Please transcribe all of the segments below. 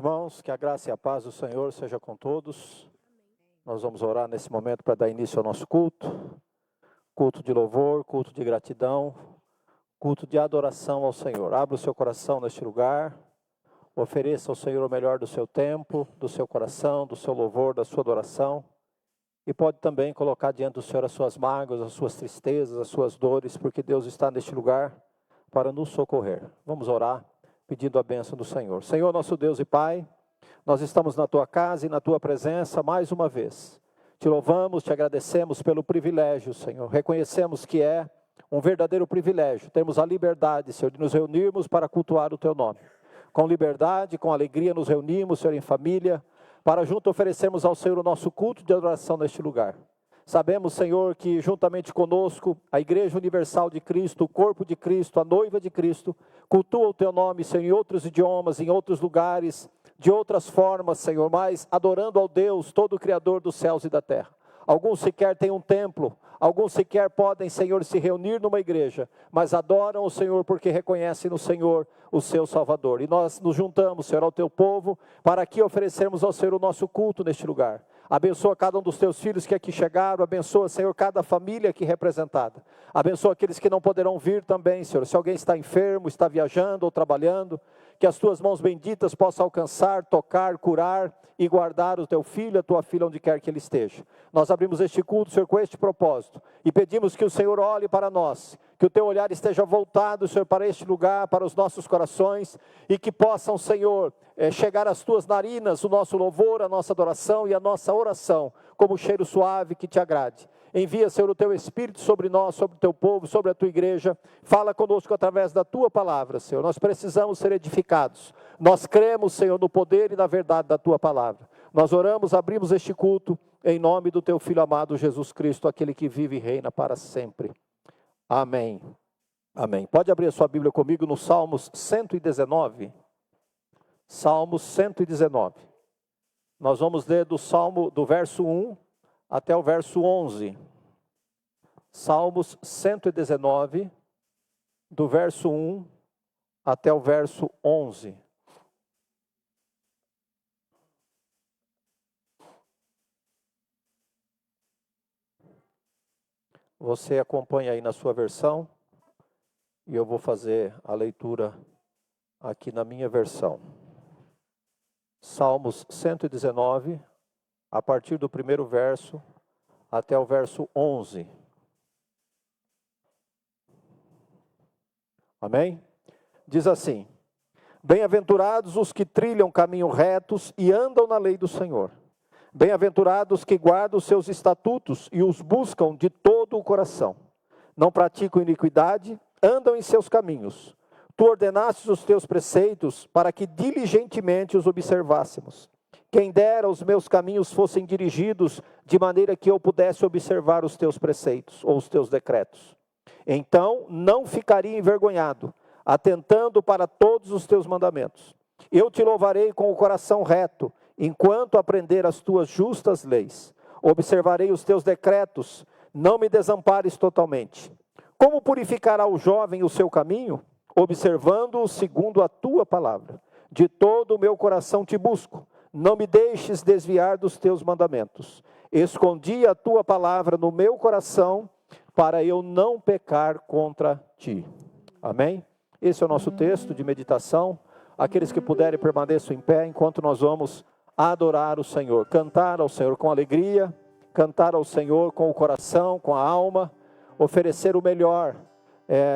Irmãos, que a graça e a paz do Senhor seja com todos. Nós vamos orar nesse momento para dar início ao nosso culto. Culto de louvor, culto de gratidão, culto de adoração ao Senhor. Abra o seu coração neste lugar. Ofereça ao Senhor o melhor do seu tempo, do seu coração, do seu louvor, da sua adoração. E pode também colocar diante do Senhor as suas mágoas, as suas tristezas, as suas dores, porque Deus está neste lugar para nos socorrer. Vamos orar pedindo a bênção do Senhor. Senhor, nosso Deus e Pai, nós estamos na Tua casa e na Tua presença mais uma vez. Te louvamos, te agradecemos pelo privilégio, Senhor. Reconhecemos que é um verdadeiro privilégio termos a liberdade, Senhor, de nos reunirmos para cultuar o Teu nome. Com liberdade, com alegria nos reunimos, Senhor, em família, para junto oferecermos ao Senhor o nosso culto de adoração neste lugar. Sabemos, Senhor, que juntamente conosco, a Igreja Universal de Cristo, o corpo de Cristo, a noiva de Cristo, cultua o Teu nome, Senhor, em outros idiomas, em outros lugares, de outras formas, Senhor, mas adorando ao Deus, todo o Criador dos céus e da terra. Alguns sequer têm um templo, alguns sequer podem, Senhor, se reunir numa igreja, mas adoram o Senhor porque reconhecem no Senhor o seu Salvador. E nós nos juntamos, Senhor, ao Teu povo, para aqui oferecermos ao Senhor o nosso culto neste lugar. Abençoa cada um dos Teus filhos que aqui chegaram, abençoa, Senhor, cada família aqui representada. Abençoa aqueles que não poderão vir também, Senhor. Se alguém está enfermo, está viajando ou trabalhando, que as Tuas mãos benditas possam alcançar, tocar, curar e guardar o Teu filho, a Tua filha, onde quer que ele esteja. Nós abrimos este culto, Senhor, com este propósito e pedimos que o Senhor olhe para nós, que o Teu olhar esteja voltado, Senhor, para este lugar, para os nossos corações e que possam, Senhor, chegar às Tuas narinas o nosso louvor, a nossa adoração e a nossa oração, como cheiro suave que Te agrade. Envia, Senhor, o Teu Espírito sobre nós, sobre o Teu povo, sobre a Tua igreja. Fala conosco através da Tua palavra, Senhor. Nós precisamos ser edificados. Nós cremos, Senhor, no poder e na verdade da Tua palavra. Nós oramos, abrimos este culto em nome do Teu Filho amado Jesus Cristo, aquele que vive e reina para sempre. Amém. Amém. Pode abrir a sua Bíblia comigo no Salmos 119. Salmos 119. Nós vamos ler do verso 1 até o verso 11. Salmos 119, do verso 1 até o verso 11. Você acompanha aí na sua versão, e eu vou fazer a leitura aqui na minha versão. Salmos 119, a partir do primeiro verso até o verso 11. Amém? Diz assim: Bem-aventurados os que trilham caminhos retos e andam na lei do Senhor. Bem-aventurados que guardam os seus estatutos e os buscam de todo o coração. Não praticam iniquidade, andam em seus caminhos. Tu ordenastes os teus preceitos para que diligentemente os observássemos. Quem dera os meus caminhos fossem dirigidos de maneira que eu pudesse observar os teus preceitos ou os teus decretos. Então não ficaria envergonhado, atentando para todos os teus mandamentos. Eu te louvarei com o coração reto, enquanto aprender as tuas justas leis. Observarei os teus decretos, não me desampares totalmente. Como purificará o jovem o seu caminho? Observando-o segundo a tua palavra. De todo o meu coração te busco. Não me deixes desviar dos teus mandamentos. Escondi a tua palavra no meu coração, para eu não pecar contra ti. Amém? Esse é o nosso texto de meditação. Aqueles que puderem permaneçam em pé, enquanto nós vamos adorar o Senhor. Cantar ao Senhor com alegria, cantar ao Senhor com o coração, com a alma, oferecer o melhor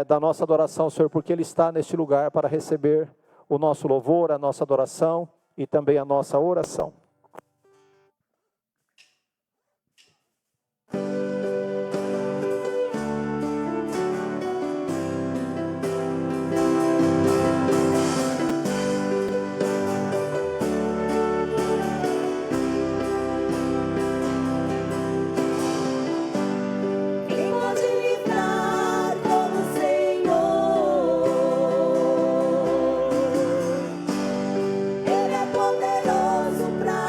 da nossa adoração ao Senhor, porque Ele está neste lugar para receber o nosso louvor, a nossa adoração e também a nossa oração. Ele é poderoso pra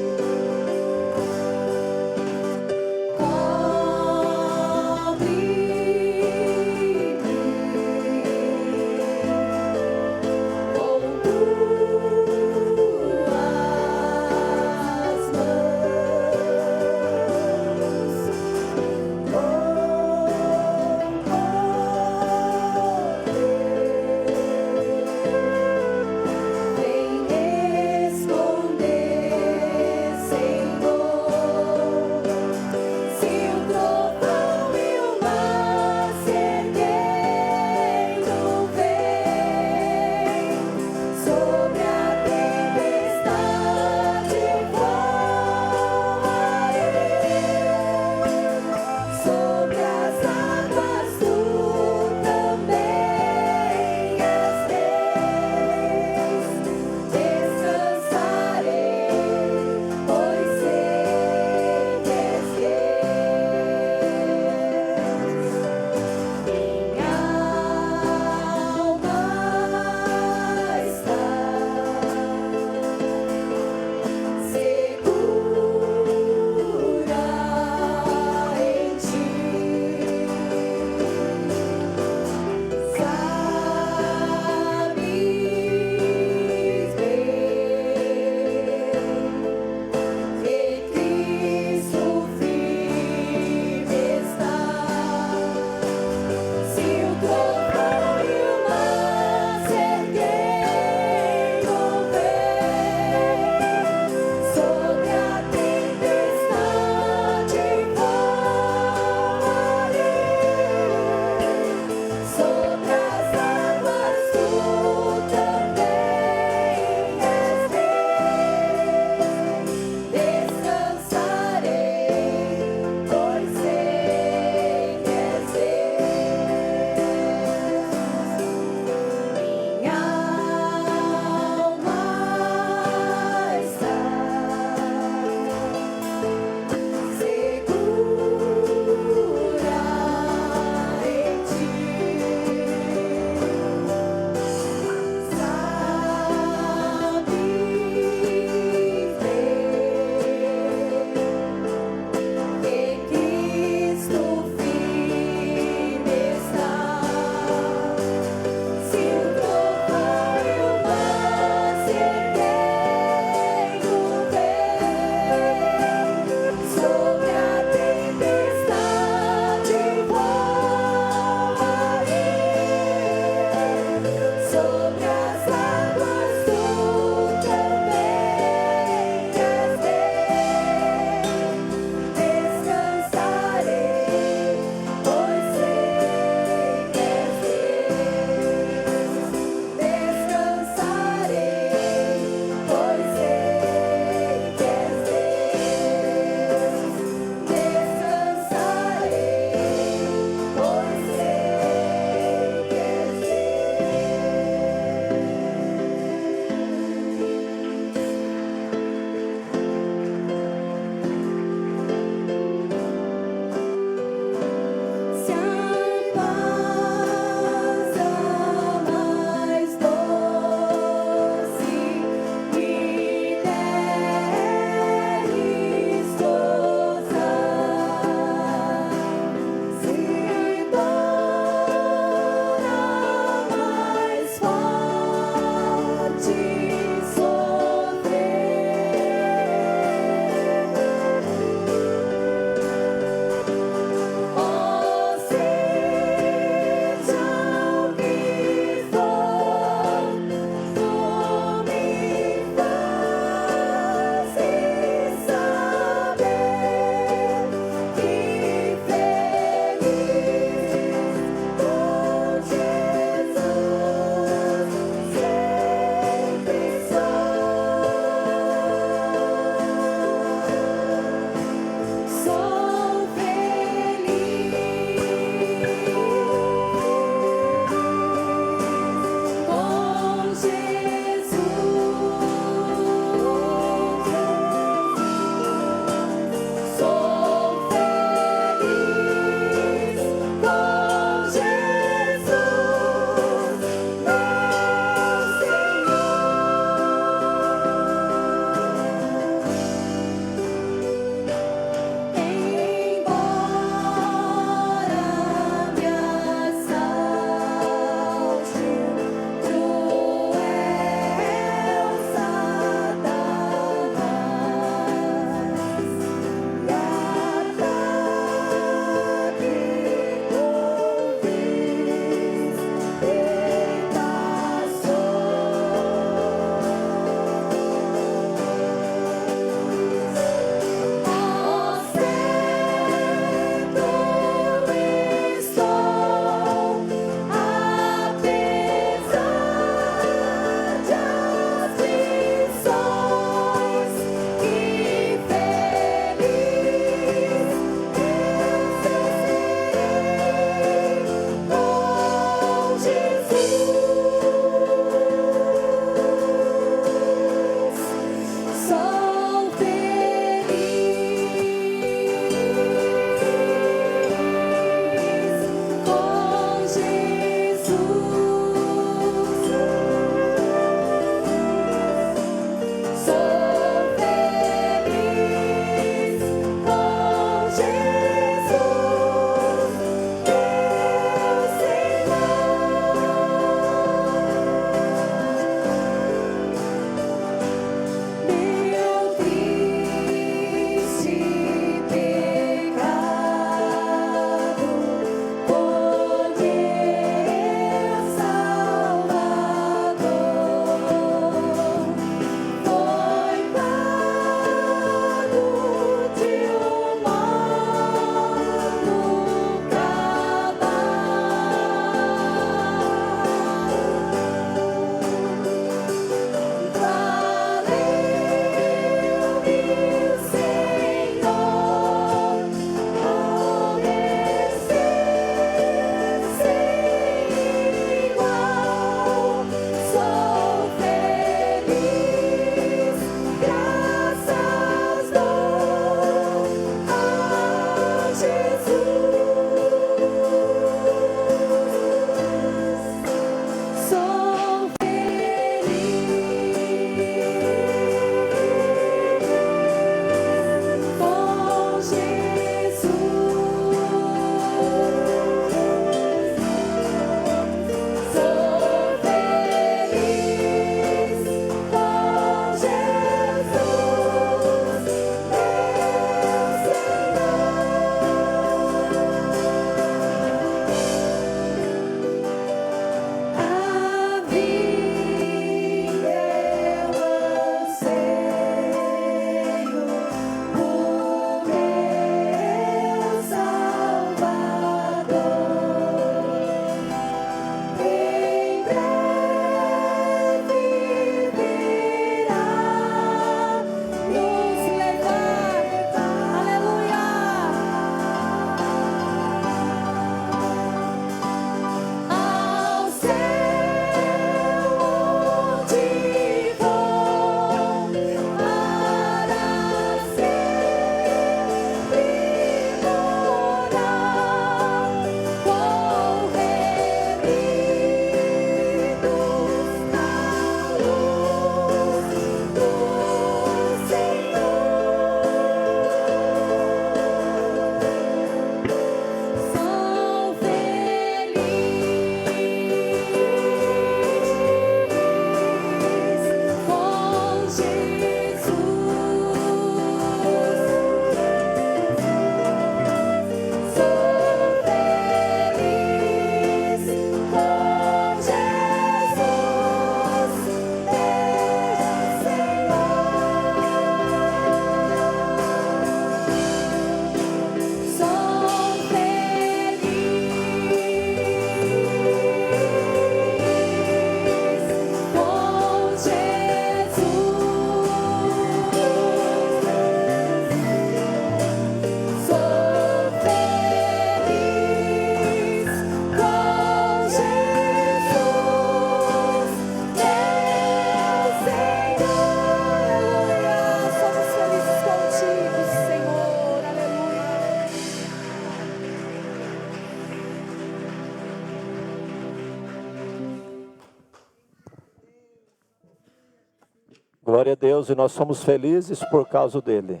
a Deus, e nós somos felizes por causa dele.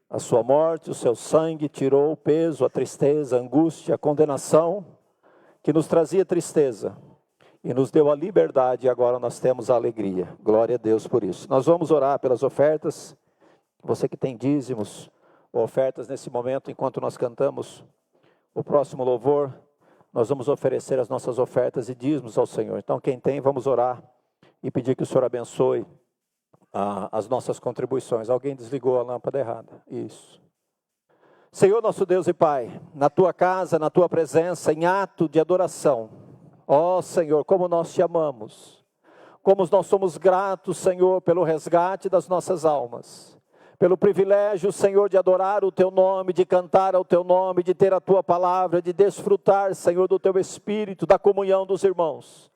A sua morte, o seu sangue tirou o peso, a tristeza, a angústia, a condenação que nos trazia tristeza e nos deu a liberdade, e agora nós temos a alegria. Glória a Deus por isso. Nós vamos orar pelas ofertas. Você que tem dízimos ou ofertas nesse momento, enquanto nós cantamos o próximo louvor, nós vamos oferecer as nossas ofertas e dízimos ao Senhor. Então quem tem, vamos orar e pedir que o Senhor abençoe as nossas contribuições. Alguém desligou a lâmpada errada. Isso. Senhor nosso Deus e Pai, na Tua casa, na Tua presença, em ato de adoração. Ó Senhor, como nós Te amamos. Como nós somos gratos, Senhor, pelo resgate das nossas almas. Pelo privilégio, Senhor, de adorar o Teu nome, de cantar ao Teu nome, de ter a Tua palavra, de desfrutar, Senhor, do Teu Espírito, da comunhão dos irmãos.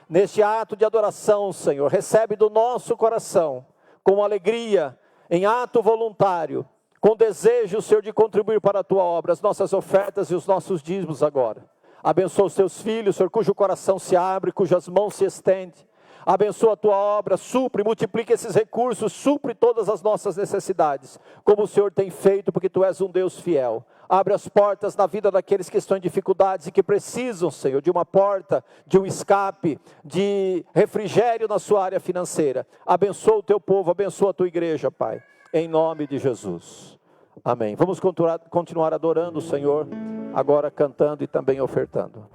Neste ato de adoração, Senhor, recebe do nosso coração, com alegria, em ato voluntário, com desejo, Senhor, de contribuir para a Tua obra, as nossas ofertas e os nossos dízimos agora. Abençoa os Teus filhos, Senhor, cujo coração se abre, cujas mãos se estendem. Abençoa a Tua obra, supre, multiplica esses recursos, supre todas as nossas necessidades, como o Senhor tem feito, porque Tu és um Deus fiel. Abre as portas na vida daqueles que estão em dificuldades e que precisam, Senhor, de uma porta, de um escape, de refrigério na sua área financeira. Abençoa o Teu povo, abençoa a Tua igreja, Pai, em nome de Jesus. Amém. Vamos continuar adorando o Senhor, agora cantando e também ofertando.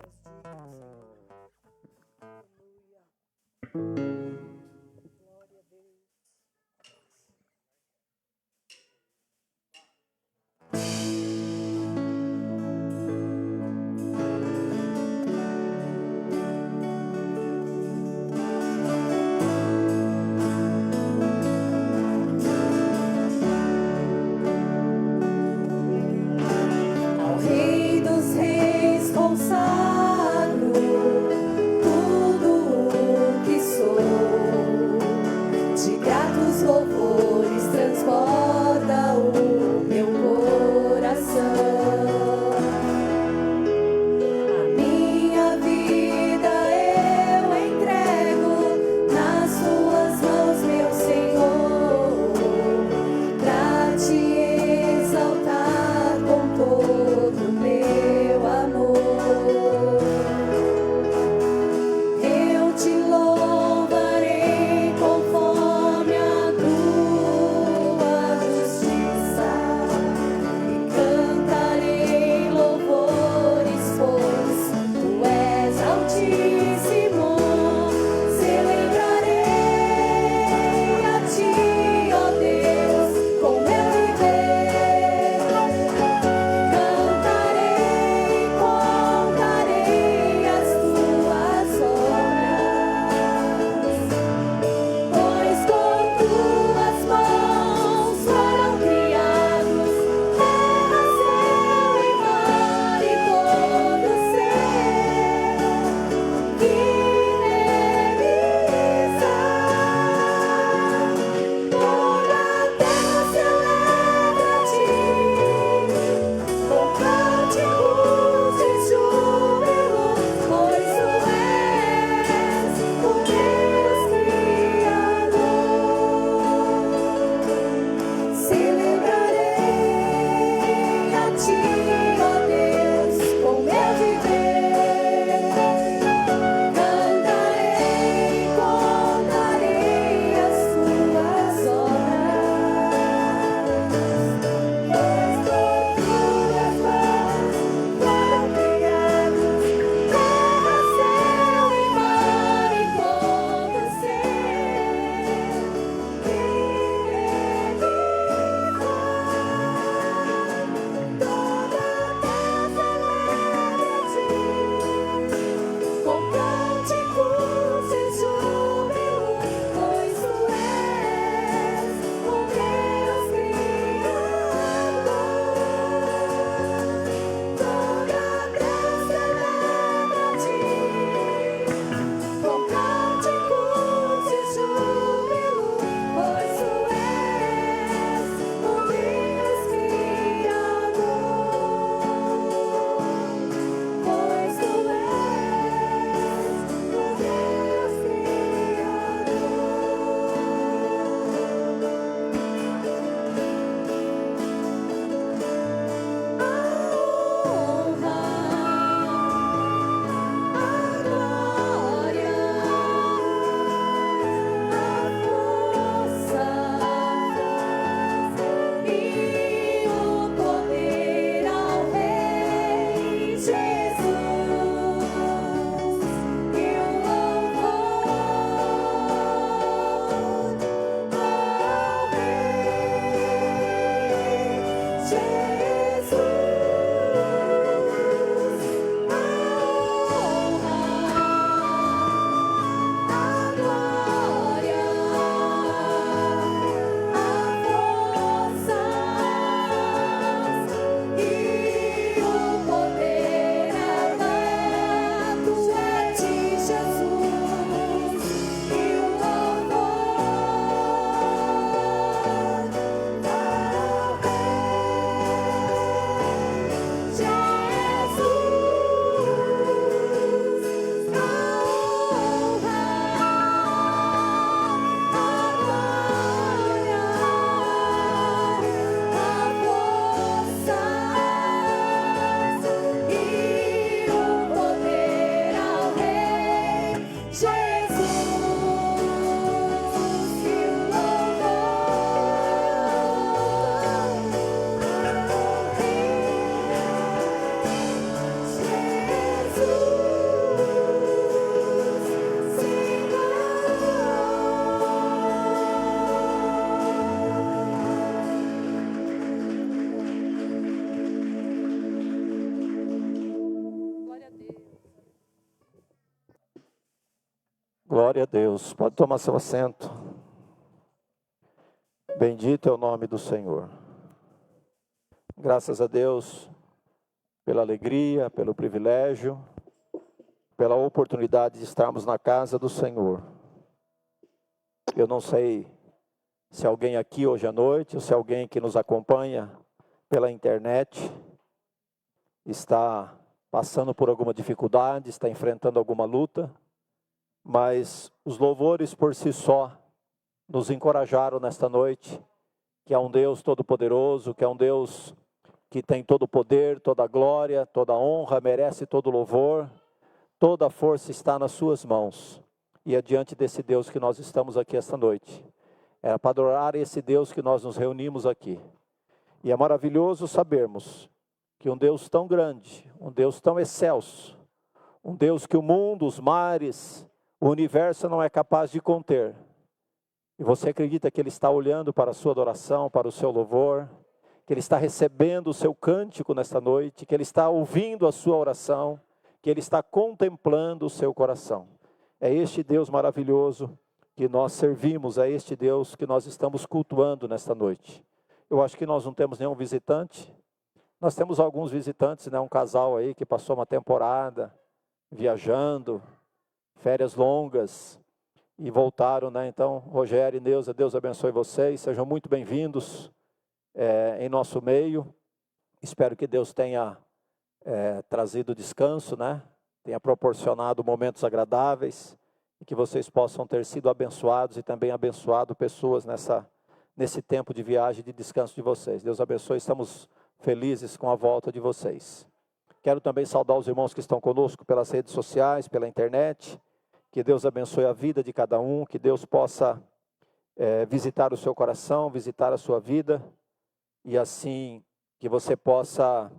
Consagro tudo o que sou. Glória a Deus. Pode tomar seu assento. Bendito é o nome do Senhor. Graças a Deus pela alegria, pelo privilégio, pela oportunidade de estarmos na casa do Senhor. Eu não sei se alguém aqui hoje à noite, ou se alguém que nos acompanha pela internet está passando por alguma dificuldade, está enfrentando alguma luta, mas os louvores por si só nos encorajaram nesta noite, que há um Deus todo-poderoso, que é um Deus que tem todo o poder, toda a glória, toda a honra, merece todo o louvor, toda a força está nas suas mãos. E é diante desse Deus que nós estamos aqui esta noite. É para adorar esse Deus que nós nos reunimos aqui. E é maravilhoso sabermos que um Deus tão grande, um Deus tão excelso, um Deus que o mundo, os mares, o universo não é capaz de conter. E você acredita que Ele está olhando para a sua adoração, para o seu louvor, que Ele está recebendo o seu cântico nesta noite, que Ele está ouvindo a sua oração, que Ele está contemplando o seu coração. É este Deus maravilhoso que nós servimos, é este Deus que nós estamos cultuando nesta noite. Eu acho que nós não temos nenhum visitante. Nós temos alguns visitantes, né? Um casal aí que passou uma temporada viajando, férias longas, e voltaram, né? Então, Rogério e Neuza, Deus abençoe vocês, sejam muito bem-vindos em nosso meio. Espero que Deus tenha trazido descanso, né? Tenha proporcionado momentos agradáveis, e que vocês possam ter sido abençoados e também abençoado pessoas nesse tempo de viagem e de descanso de vocês. Deus abençoe, estamos felizes com a volta de vocês. Quero também saudar os irmãos que estão conosco pelas redes sociais, pela internet. Que Deus abençoe a vida de cada um, que Deus possa visitar o seu coração, visitar a sua vida, e assim que você possa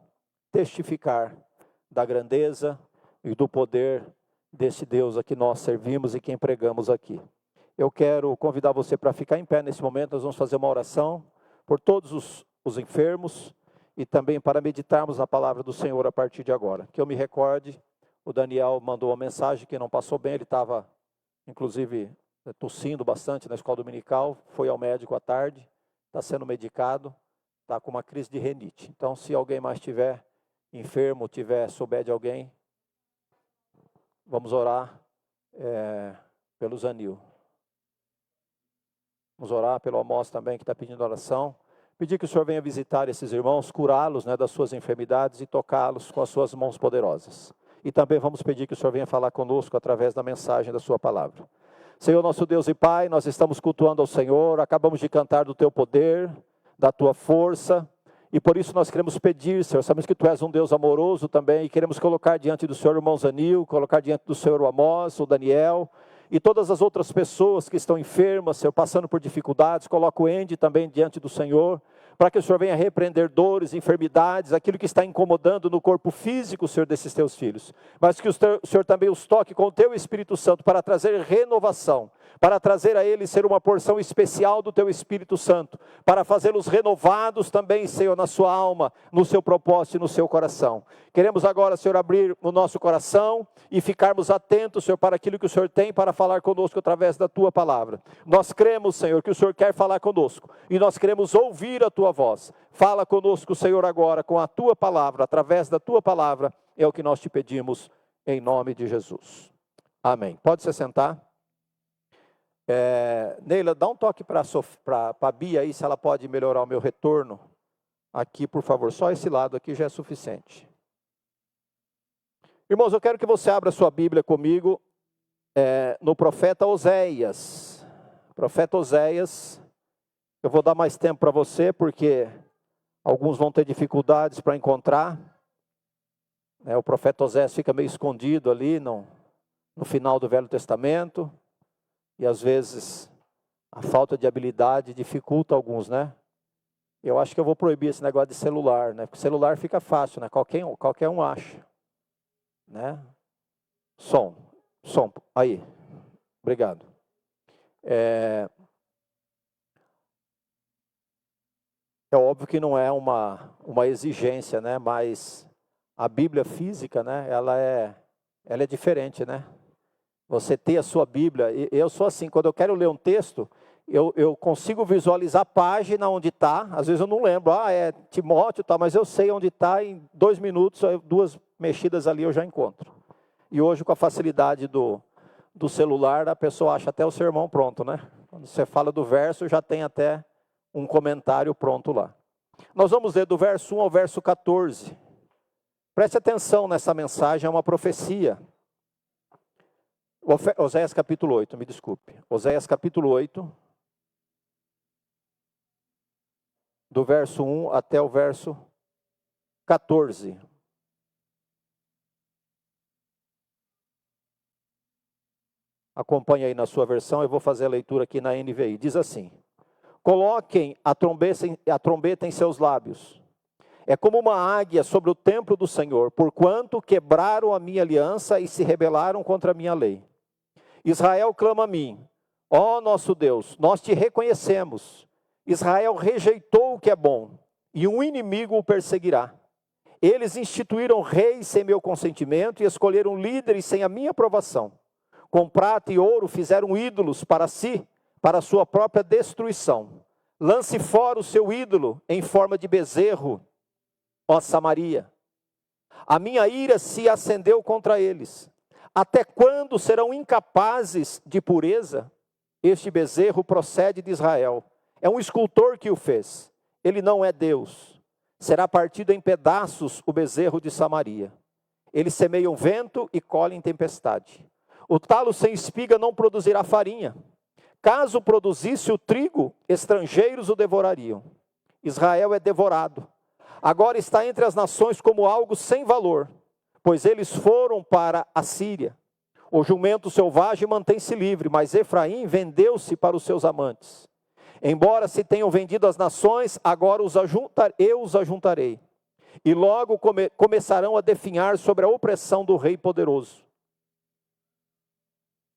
testificar da grandeza e do poder desse Deus a que nós servimos e que empregamos aqui. Eu quero convidar você para ficar em pé nesse momento. Nós vamos fazer uma oração por todos os enfermos e também para meditarmos na palavra do Senhor a partir de agora. Que eu me recorde, o Daniel mandou uma mensagem que não passou bem, ele estava inclusive tossindo bastante na escola dominical, foi ao médico à tarde, está sendo medicado, está com uma crise de rinite. Então, se alguém mais estiver enfermo, souber de alguém, vamos orar pelo Zanil. Vamos orar pelo Amós também, que está pedindo oração. Pedir que o Senhor venha visitar esses irmãos, curá-los, né, das suas enfermidades e tocá-los com as suas mãos poderosas. E também vamos pedir que o Senhor venha falar conosco através da mensagem da sua palavra. Senhor, nosso Deus e Pai, nós estamos cultuando ao Senhor, acabamos de cantar do teu poder, da tua força, e por isso nós queremos pedir, Senhor, sabemos que tu és um Deus amoroso também, e queremos colocar diante do Senhor o irmão Zanil, colocar diante do Senhor o Amós, o Daniel, e todas as outras pessoas que estão enfermas, Senhor, passando por dificuldades. Coloca o Andy também diante do Senhor, para que o Senhor venha repreender dores, enfermidades, aquilo que está incomodando no corpo físico, Senhor, desses teus filhos. Mas que o Senhor também os toque com o teu Espírito Santo para trazer renovação, para trazer a eles, ser uma porção especial do teu Espírito Santo, para fazê-los renovados também, Senhor, na sua alma, no seu propósito e no seu coração. Queremos agora, Senhor, abrir o nosso coração e ficarmos atentos, Senhor, para aquilo que o Senhor tem para falar conosco através da tua palavra. Nós cremos, Senhor, que o Senhor quer falar conosco, e nós queremos ouvir a tua voz. Fala conosco, Senhor, agora com a tua palavra, através da tua palavra, é o que nós te pedimos, em nome de Jesus. Amém. Pode se sentar. Neila, dá um toque para a Bia aí, se ela pode melhorar o meu retorno. Aqui, por favor, só esse lado aqui já é suficiente. Irmãos, eu quero que você abra sua Bíblia comigo no profeta Oséias. Profeta Oséias, eu vou dar mais tempo para você, porque alguns vão ter dificuldades para encontrar. O profeta Oséias fica meio escondido ali no final do Velho Testamento. E às vezes a falta de habilidade dificulta alguns, né? Eu acho que eu vou proibir esse negócio de celular, né? Porque celular fica fácil, né? Qualquer um acha, né? Som, aí, obrigado. É óbvio que não é uma exigência, né? Mas a Bíblia física, né? Ela é diferente, né? Você ter a sua Bíblia. Eu sou assim, quando eu quero ler um texto, eu consigo visualizar a página onde está. Às vezes eu não lembro, é Timóteo, tá, mas eu sei onde está, em 2 minutos, 2 mexidas ali eu já encontro. E hoje, com a facilidade do celular, a pessoa acha até o sermão pronto, né? Quando você fala do verso, já tem até um comentário pronto lá. Nós vamos ler do verso 1 ao verso 14. Preste atenção nessa mensagem, é uma profecia. Oséias capítulo 8, me desculpe. Oséias capítulo 8, do verso 1 até o verso 14. Acompanhe aí na sua versão, eu vou fazer a leitura aqui na NVI. Diz assim: coloquem a trombeta em seus lábios. É como uma águia sobre o templo do Senhor, porquanto quebraram a minha aliança e se rebelaram contra a minha lei. Israel clama a mim: ó nosso Deus, nós te reconhecemos. Israel rejeitou o que é bom, e um inimigo o perseguirá. Eles instituíram reis sem meu consentimento e escolheram líderes sem a minha aprovação. Com prata e ouro fizeram ídolos para si, para a sua própria destruição. Lance fora o seu ídolo em forma de bezerro, ó Samaria. A minha ira se acendeu contra eles. Até quando serão incapazes de pureza? Este bezerro procede de Israel. É um escultor que o fez. Ele não é Deus. Será partido em pedaços o bezerro de Samaria. Eles semeiam vento e colhem tempestade. O talo sem espiga não produzirá farinha. Caso produzisse o trigo, estrangeiros o devorariam. Israel é devorado. Agora está entre as nações como algo sem valor, pois eles foram para a Síria. O jumento selvagem mantém-se livre, mas Efraim vendeu-se para os seus amantes. Embora se tenham vendido as nações, agora eu os ajuntarei. E logo começarão a definhar sobre a opressão do rei poderoso.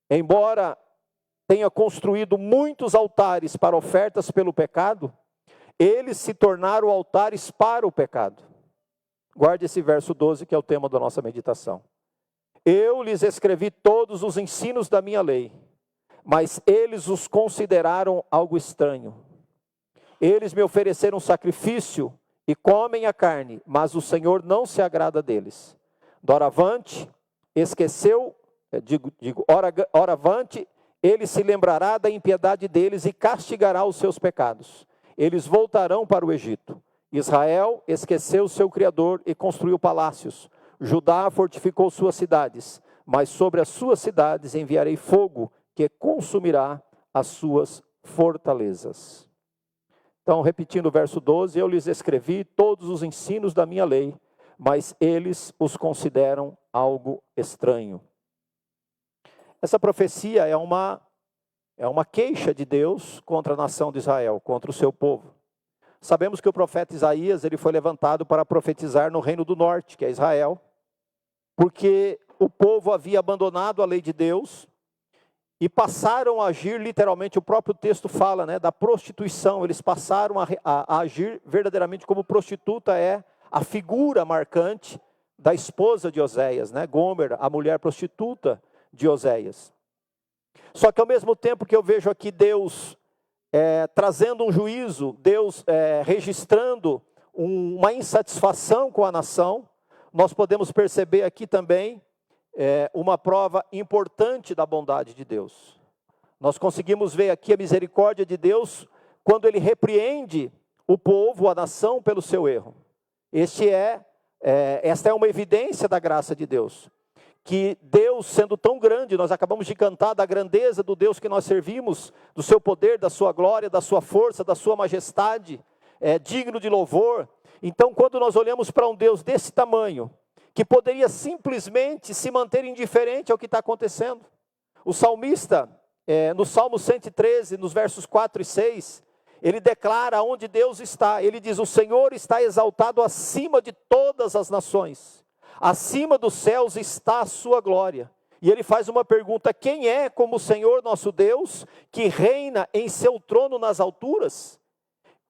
Embora tenha construído muitos altares para ofertas pelo pecado, eles se tornaram altares para o pecado. Guarde esse verso 12, que é o tema da nossa meditação. Eu lhes escrevi todos os ensinos da minha lei, mas eles os consideraram algo estranho. Eles me ofereceram sacrifício e comem a carne, mas o Senhor não se agrada deles. Doravante, oravante, ele se lembrará da impiedade deles e castigará os seus pecados. Eles voltarão para o Egito. Israel esqueceu seu Criador e construiu palácios. Judá fortificou suas cidades, mas sobre as suas cidades enviarei fogo que consumirá as suas fortalezas. Então, repetindo o verso 12, eu lhes escrevi todos os ensinos da minha lei, mas eles os consideram algo estranho. Essa profecia é uma queixa de Deus contra a nação de Israel, contra o seu povo. Sabemos que o profeta Isaías, ele foi levantado para profetizar no reino do norte, que é Israel, porque o povo havia abandonado a lei de Deus e passaram a agir, literalmente, o próprio texto fala, né, da prostituição. Eles passaram a agir verdadeiramente como prostituta, é a figura marcante da esposa de Oséias, né, Gomer, a mulher prostituta de Oséias. Só que ao mesmo tempo que eu vejo aqui Deus trazendo um juízo, Deus registrando uma insatisfação com a nação, nós podemos perceber aqui também uma prova importante da bondade de Deus. Nós conseguimos ver aqui a misericórdia de Deus quando Ele repreende o povo, a nação, pelo seu erro. Esta é uma evidência da graça de Deus. Que Deus, sendo tão grande, nós acabamos de cantar da grandeza do Deus que nós servimos, do seu poder, da sua glória, da sua força, da sua majestade, digno de louvor. Então, quando nós olhamos para um Deus desse tamanho, que poderia simplesmente se manter indiferente ao que está acontecendo. O salmista, no Salmo 113, nos versos 4 e 6, ele declara onde Deus está. Ele diz: o Senhor está exaltado acima de todas as nações. Acima dos céus está a sua glória. E ele faz uma pergunta: quem é como o Senhor nosso Deus, que reina em seu trono nas alturas,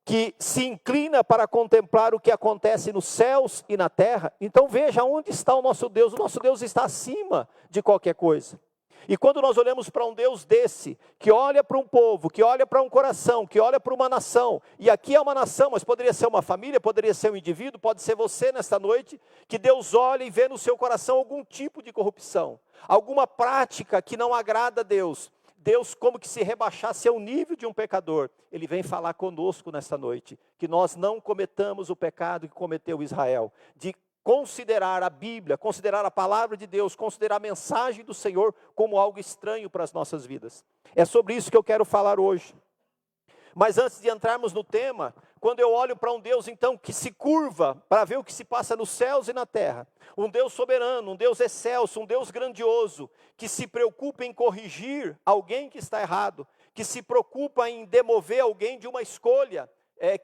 que se inclina para contemplar o que acontece nos céus e na terra? Então veja onde está o nosso Deus está acima de qualquer coisa. E quando nós olhamos para um Deus desse, que olha para um povo, que olha para um coração, que olha para uma nação, e aqui é uma nação, mas poderia ser uma família, poderia ser um indivíduo, pode ser você nesta noite, que Deus olha e vê no seu coração algum tipo de corrupção, alguma prática que não agrada a Deus. Deus como que se rebaixasse ao nível de um pecador. Ele vem falar conosco nesta noite, que nós não cometamos o pecado que cometeu Israel, de considerar a Bíblia, considerar a palavra de Deus, considerar a mensagem do Senhor como algo estranho para as nossas vidas. É sobre isso que eu quero falar hoje. Mas antes de entrarmos no tema, quando eu olho para um Deus então que se curva para ver o que se passa nos céus e na terra, um Deus soberano, um Deus excelso, um Deus grandioso, que se preocupa em corrigir alguém que está errado, que se preocupa em demover alguém de uma escolha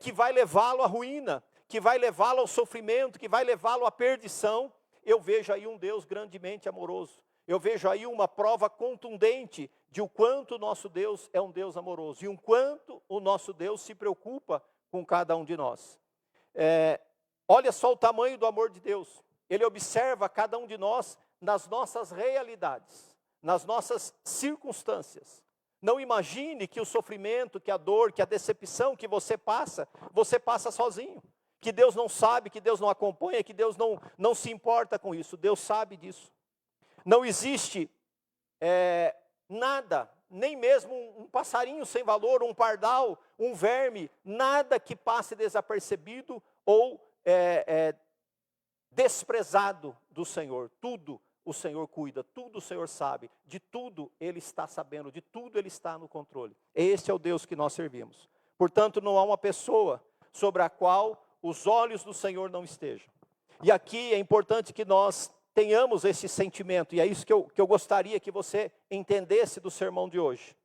que vai levá-lo à ruína, que vai levá-lo ao sofrimento, que vai levá-lo à perdição, eu vejo aí um Deus grandemente amoroso. Eu vejo aí uma prova contundente de o quanto o nosso Deus é um Deus amoroso e o quanto o nosso Deus se preocupa com cada um de nós. Olha só o tamanho do amor de Deus. Ele observa cada um de nós nas nossas realidades, nas nossas circunstâncias. Não imagine que o sofrimento, que a dor, que a decepção que você passa sozinho. Que Deus não sabe, que Deus não acompanha, que Deus não se importa com isso. Deus sabe disso. Não existe nada, nem mesmo um passarinho sem valor, um pardal, um verme, nada que passe desapercebido ou desprezado do Senhor. Tudo o Senhor cuida, tudo o Senhor sabe, de tudo Ele está sabendo, de tudo Ele está no controle. Este é o Deus que nós servimos. Portanto, não há uma pessoa sobre a qual os olhos do Senhor não estejam. E aqui é importante que nós tenhamos esse sentimento, e é isso que eu gostaria que você entendesse do sermão de hoje.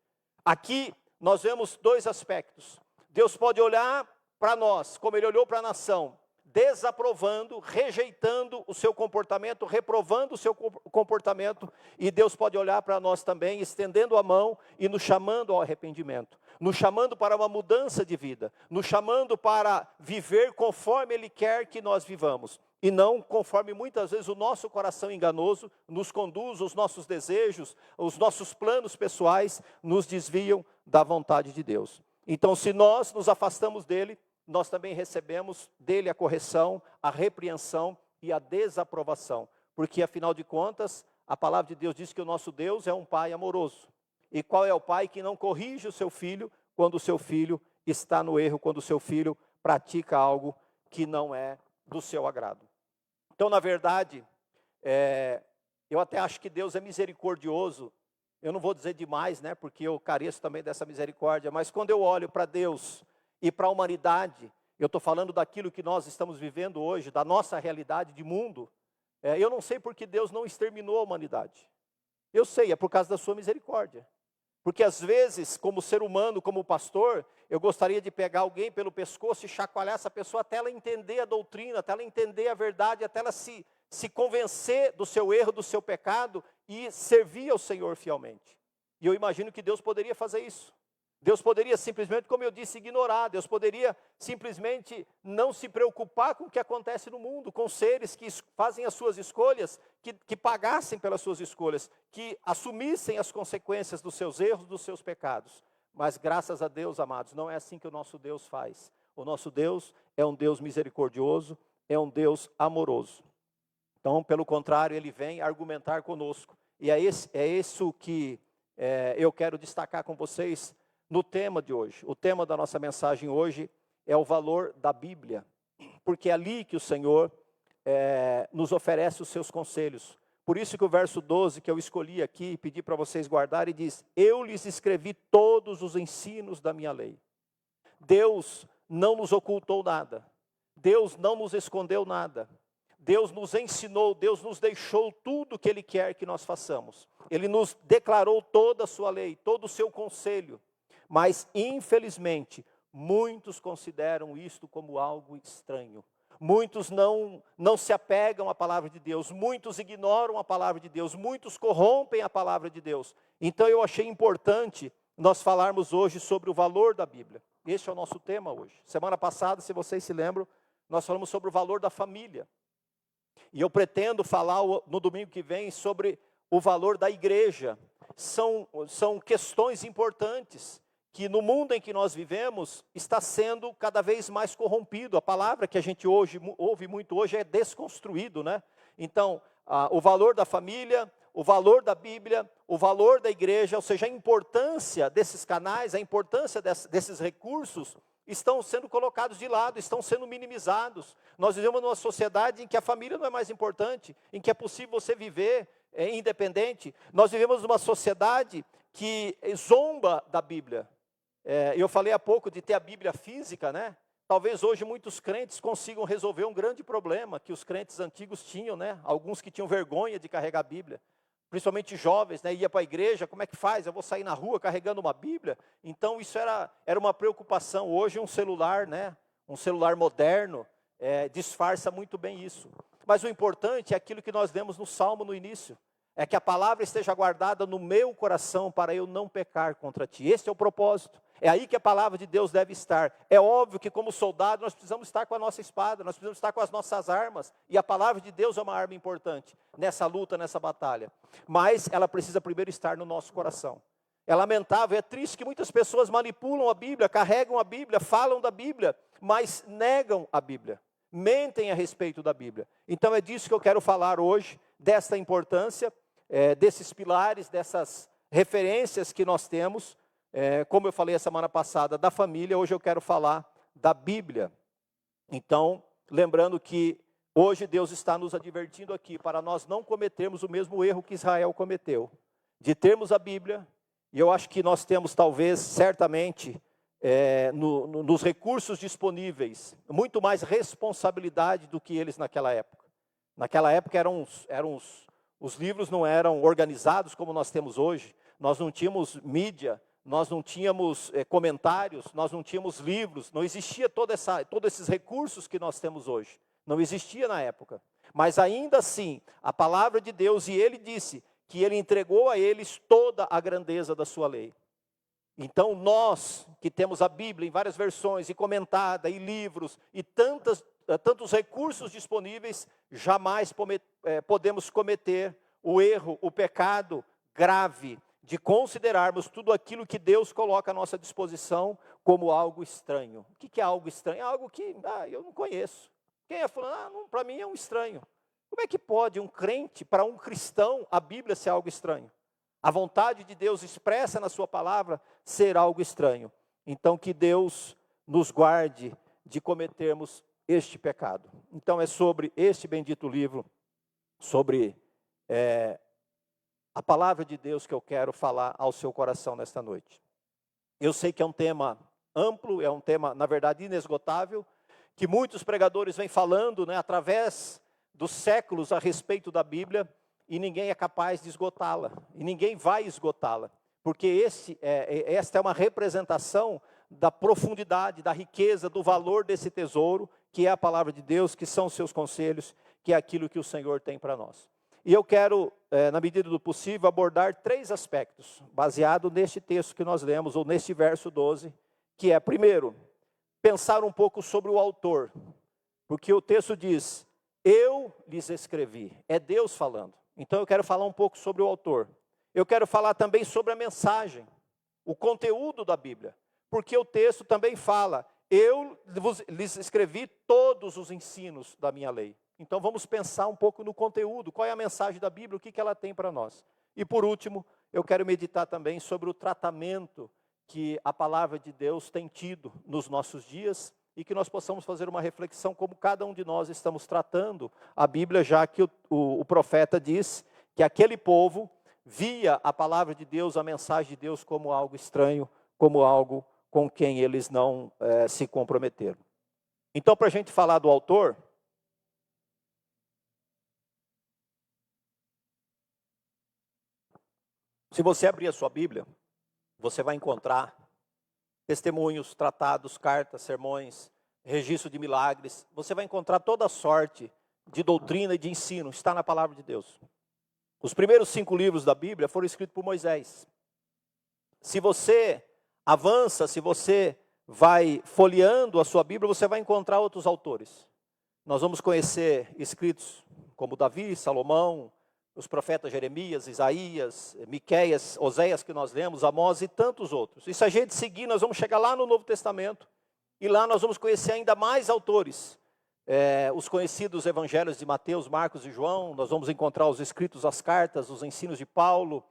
Aqui nós vemos dois aspectos. Deus pode olhar para nós, como Ele olhou para a nação, desaprovando, rejeitando o seu comportamento, reprovando o seu comportamento, e Deus pode olhar para nós também, estendendo a mão e nos chamando ao arrependimento, nos chamando para uma mudança de vida, nos chamando para viver conforme Ele quer que nós vivamos, e não conforme muitas vezes o nosso coração enganoso nos conduz, os nossos desejos, os nossos planos pessoais nos desviam da vontade de Deus. Então, se nós nos afastamos dEle, nós também recebemos dele a correção, a repreensão e a desaprovação. Porque, afinal de contas, a palavra de Deus diz que o nosso Deus é um pai amoroso. E qual é o pai que não corrige o seu filho quando o seu filho está no erro, quando o seu filho pratica algo que não é do seu agrado? Então, na verdade, eu até acho que Deus é misericordioso. Eu não vou dizer demais, né, porque eu careço também dessa misericórdia, mas quando eu olho para Deus e para a humanidade, eu estou falando daquilo que nós estamos vivendo hoje, da nossa realidade de mundo, eu não sei porque Deus não exterminou a humanidade. Eu sei, é por causa da sua misericórdia. Porque às vezes, como ser humano, como pastor, eu gostaria de pegar alguém pelo pescoço e chacoalhar essa pessoa até ela entender a doutrina, até ela entender a verdade, até ela se convencer do seu erro, do seu pecado e servir ao Senhor fielmente. E eu imagino que Deus poderia fazer isso. Deus poderia simplesmente, como eu disse, ignorar. Deus poderia simplesmente não se preocupar com o que acontece no mundo, com seres que fazem as suas escolhas, que pagassem pelas suas escolhas, que assumissem as consequências dos seus erros, dos seus pecados. Mas graças a Deus, amados, não é assim que o nosso Deus faz. O nosso Deus é um Deus misericordioso, é um Deus amoroso. Então, pelo contrário, Ele vem argumentar conosco. E é isso que eu quero destacar com vocês no tema de hoje. O tema da nossa mensagem hoje é o valor da Bíblia, porque é ali que o Senhor nos oferece os seus conselhos. Por isso que o verso 12 que eu escolhi aqui e pedi para vocês guardarem, diz: eu lhes escrevi todos os ensinos da minha lei. Deus não nos ocultou nada, Deus não nos escondeu nada, Deus nos ensinou, Deus nos deixou tudo o que Ele quer que nós façamos. Ele nos declarou toda a sua lei, todo o seu conselho. Mas, infelizmente, muitos consideram isto como algo estranho. Muitos não se apegam à palavra de Deus. Muitos ignoram a palavra de Deus. Muitos corrompem a palavra de Deus. Então, eu achei importante nós falarmos hoje sobre o valor da Bíblia. Este é o nosso tema hoje. Semana passada, se vocês se lembram, nós falamos sobre o valor da família. E eu pretendo falar no domingo que vem sobre o valor da igreja. são questões importantes, que no mundo em que nós vivemos está sendo cada vez mais corrompido. A palavra que a gente ouve muito hoje é desconstruído, né? Então, o valor da família, o valor da Bíblia, o valor da igreja, ou seja, a importância desses canais, a importância desses recursos, estão sendo colocados de lado, estão sendo minimizados. Nós vivemos numa sociedade em que a família não é mais importante, em que é possível você viver independente. Nós vivemos numa sociedade que zomba da Bíblia. Eu falei há pouco de ter a Bíblia física, né? Talvez hoje muitos crentes consigam resolver um grande problema que os crentes antigos tinham, né? Alguns que tinham vergonha de carregar a Bíblia, principalmente jovens, né? Ia para a igreja, como é que faz? Eu vou sair na rua carregando uma Bíblia? Então isso era uma preocupação. Hoje um celular, né? Um celular moderno disfarça muito bem isso. Mas o importante é aquilo que nós lemos no Salmo no início. É que a palavra esteja guardada no meu coração para eu não pecar contra ti. Esse é o propósito. É aí que a palavra de Deus deve estar. É óbvio que como soldado nós precisamos estar com a nossa espada, nós precisamos estar com as nossas armas. E a palavra de Deus é uma arma importante nessa luta, nessa batalha. Mas ela precisa primeiro estar no nosso coração. É lamentável, é triste que muitas pessoas manipulam a Bíblia, carregam a Bíblia, falam da Bíblia, mas negam a Bíblia. Mentem a respeito da Bíblia. Então é disso que eu quero falar hoje, desta importância, desses pilares, dessas referências que nós temos, como eu falei a semana passada, da família, hoje eu quero falar da Bíblia. Então, lembrando que hoje Deus está nos advertindo aqui, para nós não cometermos o mesmo erro que Israel cometeu, de termos a Bíblia, e eu acho que nós temos talvez, certamente, nos recursos disponíveis, muito mais responsabilidade do que eles naquela época. Naquela época os livros não eram organizados como nós temos hoje, nós não tínhamos mídia, nós não tínhamos comentários, nós não tínhamos livros, não existia todos esses recursos que nós temos hoje, não existia na época. Mas ainda assim, a palavra de Deus, e ele disse que ele entregou a eles toda a grandeza da sua lei. Então nós, que temos a Bíblia em várias versões, e comentada, e livros, e tantos recursos disponíveis, jamais podemos cometer o erro, o pecado grave, de considerarmos tudo aquilo que Deus coloca à nossa disposição como algo estranho. O que é algo estranho? É algo que eu não conheço. Quem é fulano? Para mim é um estranho. Como é que pode um crente, para um cristão, a Bíblia ser algo estranho? A vontade de Deus expressa na sua palavra ser algo estranho. Então que Deus nos guarde de cometermos este pecado. Então é sobre este bendito livro, sobre a palavra de Deus que eu quero falar ao seu coração nesta noite. Eu sei que é um tema amplo, é um tema, na verdade, inesgotável, que muitos pregadores vêm falando, né, através dos séculos a respeito da Bíblia, e ninguém é capaz de esgotá-la, e ninguém vai esgotá-la, porque esta é uma representação da profundidade, da riqueza, do valor desse tesouro, que é a palavra de Deus, que são os seus conselhos, que é aquilo que o Senhor tem para nós. E eu quero, na medida do possível, abordar 3 aspectos, baseado neste texto que nós lemos, ou neste verso 12, que é, primeiro, pensar um pouco sobre o autor, porque o texto diz, eu lhes escrevi, é Deus falando. Então eu quero falar um pouco sobre o autor. Eu quero falar também sobre a mensagem, o conteúdo da Bíblia, porque o texto também fala, eu lhes escrevi todos os ensinos da minha lei. Então vamos pensar um pouco no conteúdo, qual é a mensagem da Bíblia, o que ela tem para nós. E por último, eu quero meditar também sobre o tratamento que a palavra de Deus tem tido nos nossos dias, e que nós possamos fazer uma reflexão como cada um de nós estamos tratando a Bíblia, já que o profeta diz que aquele povo via a palavra de Deus, a mensagem de Deus como algo estranho, como algo com quem eles não se comprometeram. Então, para a gente falar do autor, se você abrir a sua Bíblia, você vai encontrar testemunhos, tratados, cartas, sermões, registro de milagres. Você vai encontrar toda sorte de doutrina e de ensino, está na palavra de Deus. Os primeiros 5 livros da Bíblia foram escritos por Moisés. Se você avança, se você vai folheando a sua Bíblia, você vai encontrar outros autores. Nós vamos conhecer escritos como Davi, Salomão, os profetas Jeremias, Isaías, Miqueias, Oséias que nós lemos, Amós e tantos outros. E se a gente seguir, nós vamos chegar lá no Novo Testamento, e lá nós vamos conhecer ainda mais autores. Os conhecidos evangelhos de Mateus, Marcos e João, nós vamos encontrar os escritos, as cartas, os ensinos de Paulo,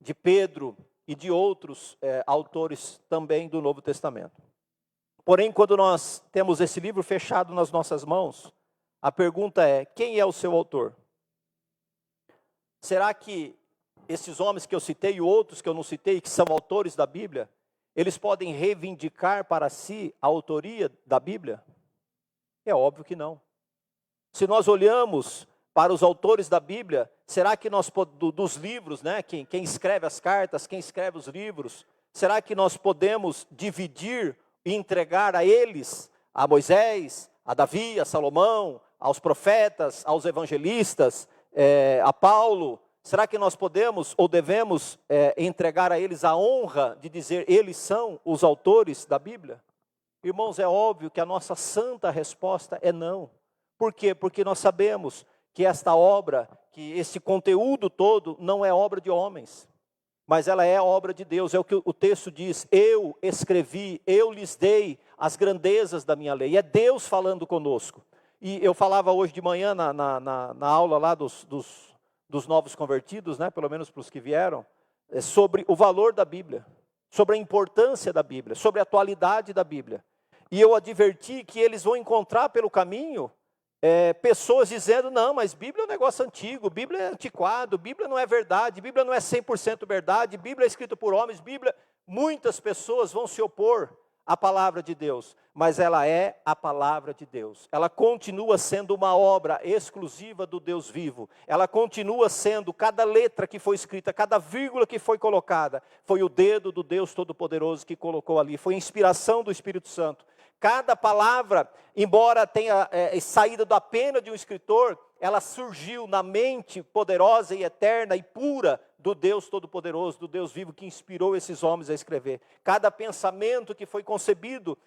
de Pedro e de outros autores também do Novo Testamento. Porém, quando nós temos esse livro fechado nas nossas mãos, a pergunta é: quem é o seu autor? Será que esses homens que eu citei e outros que eu não citei, que são autores da Bíblia, eles podem reivindicar para si a autoria da Bíblia? É óbvio que não. Se nós olhamos para os autores da Bíblia, será que nós, dos livros, né, quem escreve as cartas, quem escreve os livros, será que nós podemos dividir e entregar a eles, a Moisés, a Davi, a Salomão, aos profetas, aos evangelistas, a Paulo? Será que nós podemos ou devemos entregar a eles a honra de dizer eles são os autores da Bíblia? Irmãos, é óbvio que a nossa santa resposta é não. Por quê? Porque nós sabemos que esta obra, que esse conteúdo todo não é obra de homens, mas ela é obra de Deus. É o que o texto diz: eu escrevi, eu lhes dei as grandezas da minha lei. É Deus falando conosco. E eu falava hoje de manhã na aula lá dos novos convertidos, né, pelo menos para os que vieram, sobre o valor da Bíblia, sobre a importância da Bíblia, sobre a atualidade da Bíblia. E eu adverti que eles vão encontrar pelo caminho pessoas dizendo: não, mas Bíblia é um negócio antigo, Bíblia é antiquado, Bíblia não é verdade, Bíblia não é 100% verdade, Bíblia é escrita por homens, Bíblia... Muitas pessoas vão se opor à palavra de Deus, mas ela é a palavra de Deus. Ela continua sendo uma obra exclusiva do Deus vivo. Ela continua sendo, cada letra que foi escrita, cada vírgula que foi colocada, foi o dedo do Deus Todo-Poderoso que colocou ali, foi a inspiração do Espírito Santo. Cada palavra, embora tenha saído da pena de um escritor, ela surgiu na mente poderosa e eterna e pura do Deus Todo-Poderoso, do Deus vivo que inspirou esses homens a escrever. Cada pensamento que foi concebido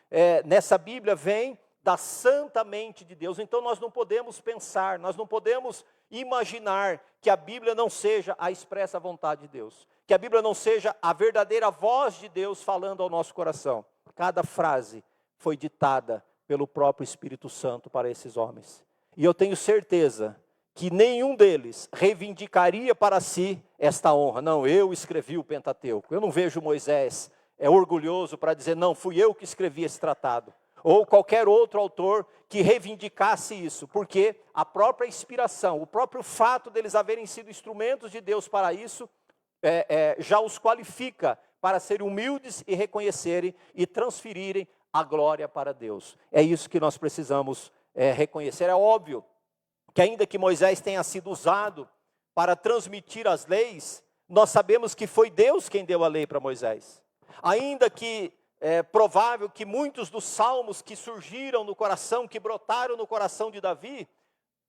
nessa Bíblia vem da santa mente de Deus. Então nós não podemos pensar, nós não podemos imaginar que a Bíblia não seja a expressa vontade de Deus, que a Bíblia não seja a verdadeira voz de Deus falando ao nosso coração. Cada frase foi ditada pelo próprio Espírito Santo para esses homens. E eu tenho certeza que nenhum deles reivindicaria para si esta honra. Não, eu escrevi o Pentateuco. Eu não vejo Moisés orgulhoso para dizer: não, fui eu que escrevi esse tratado. Ou qualquer outro autor que reivindicasse isso. Porque a própria inspiração, o próprio fato deles haverem sido instrumentos de Deus para isso, já os qualifica para serem humildes e reconhecerem e transferirem a glória para Deus. É isso que nós precisamos reconhecer. É óbvio que ainda que Moisés tenha sido usado para transmitir as leis, nós sabemos que foi Deus quem deu a lei para Moisés. Ainda que é provável que muitos dos salmos que surgiram no coração, que brotaram no coração de Davi,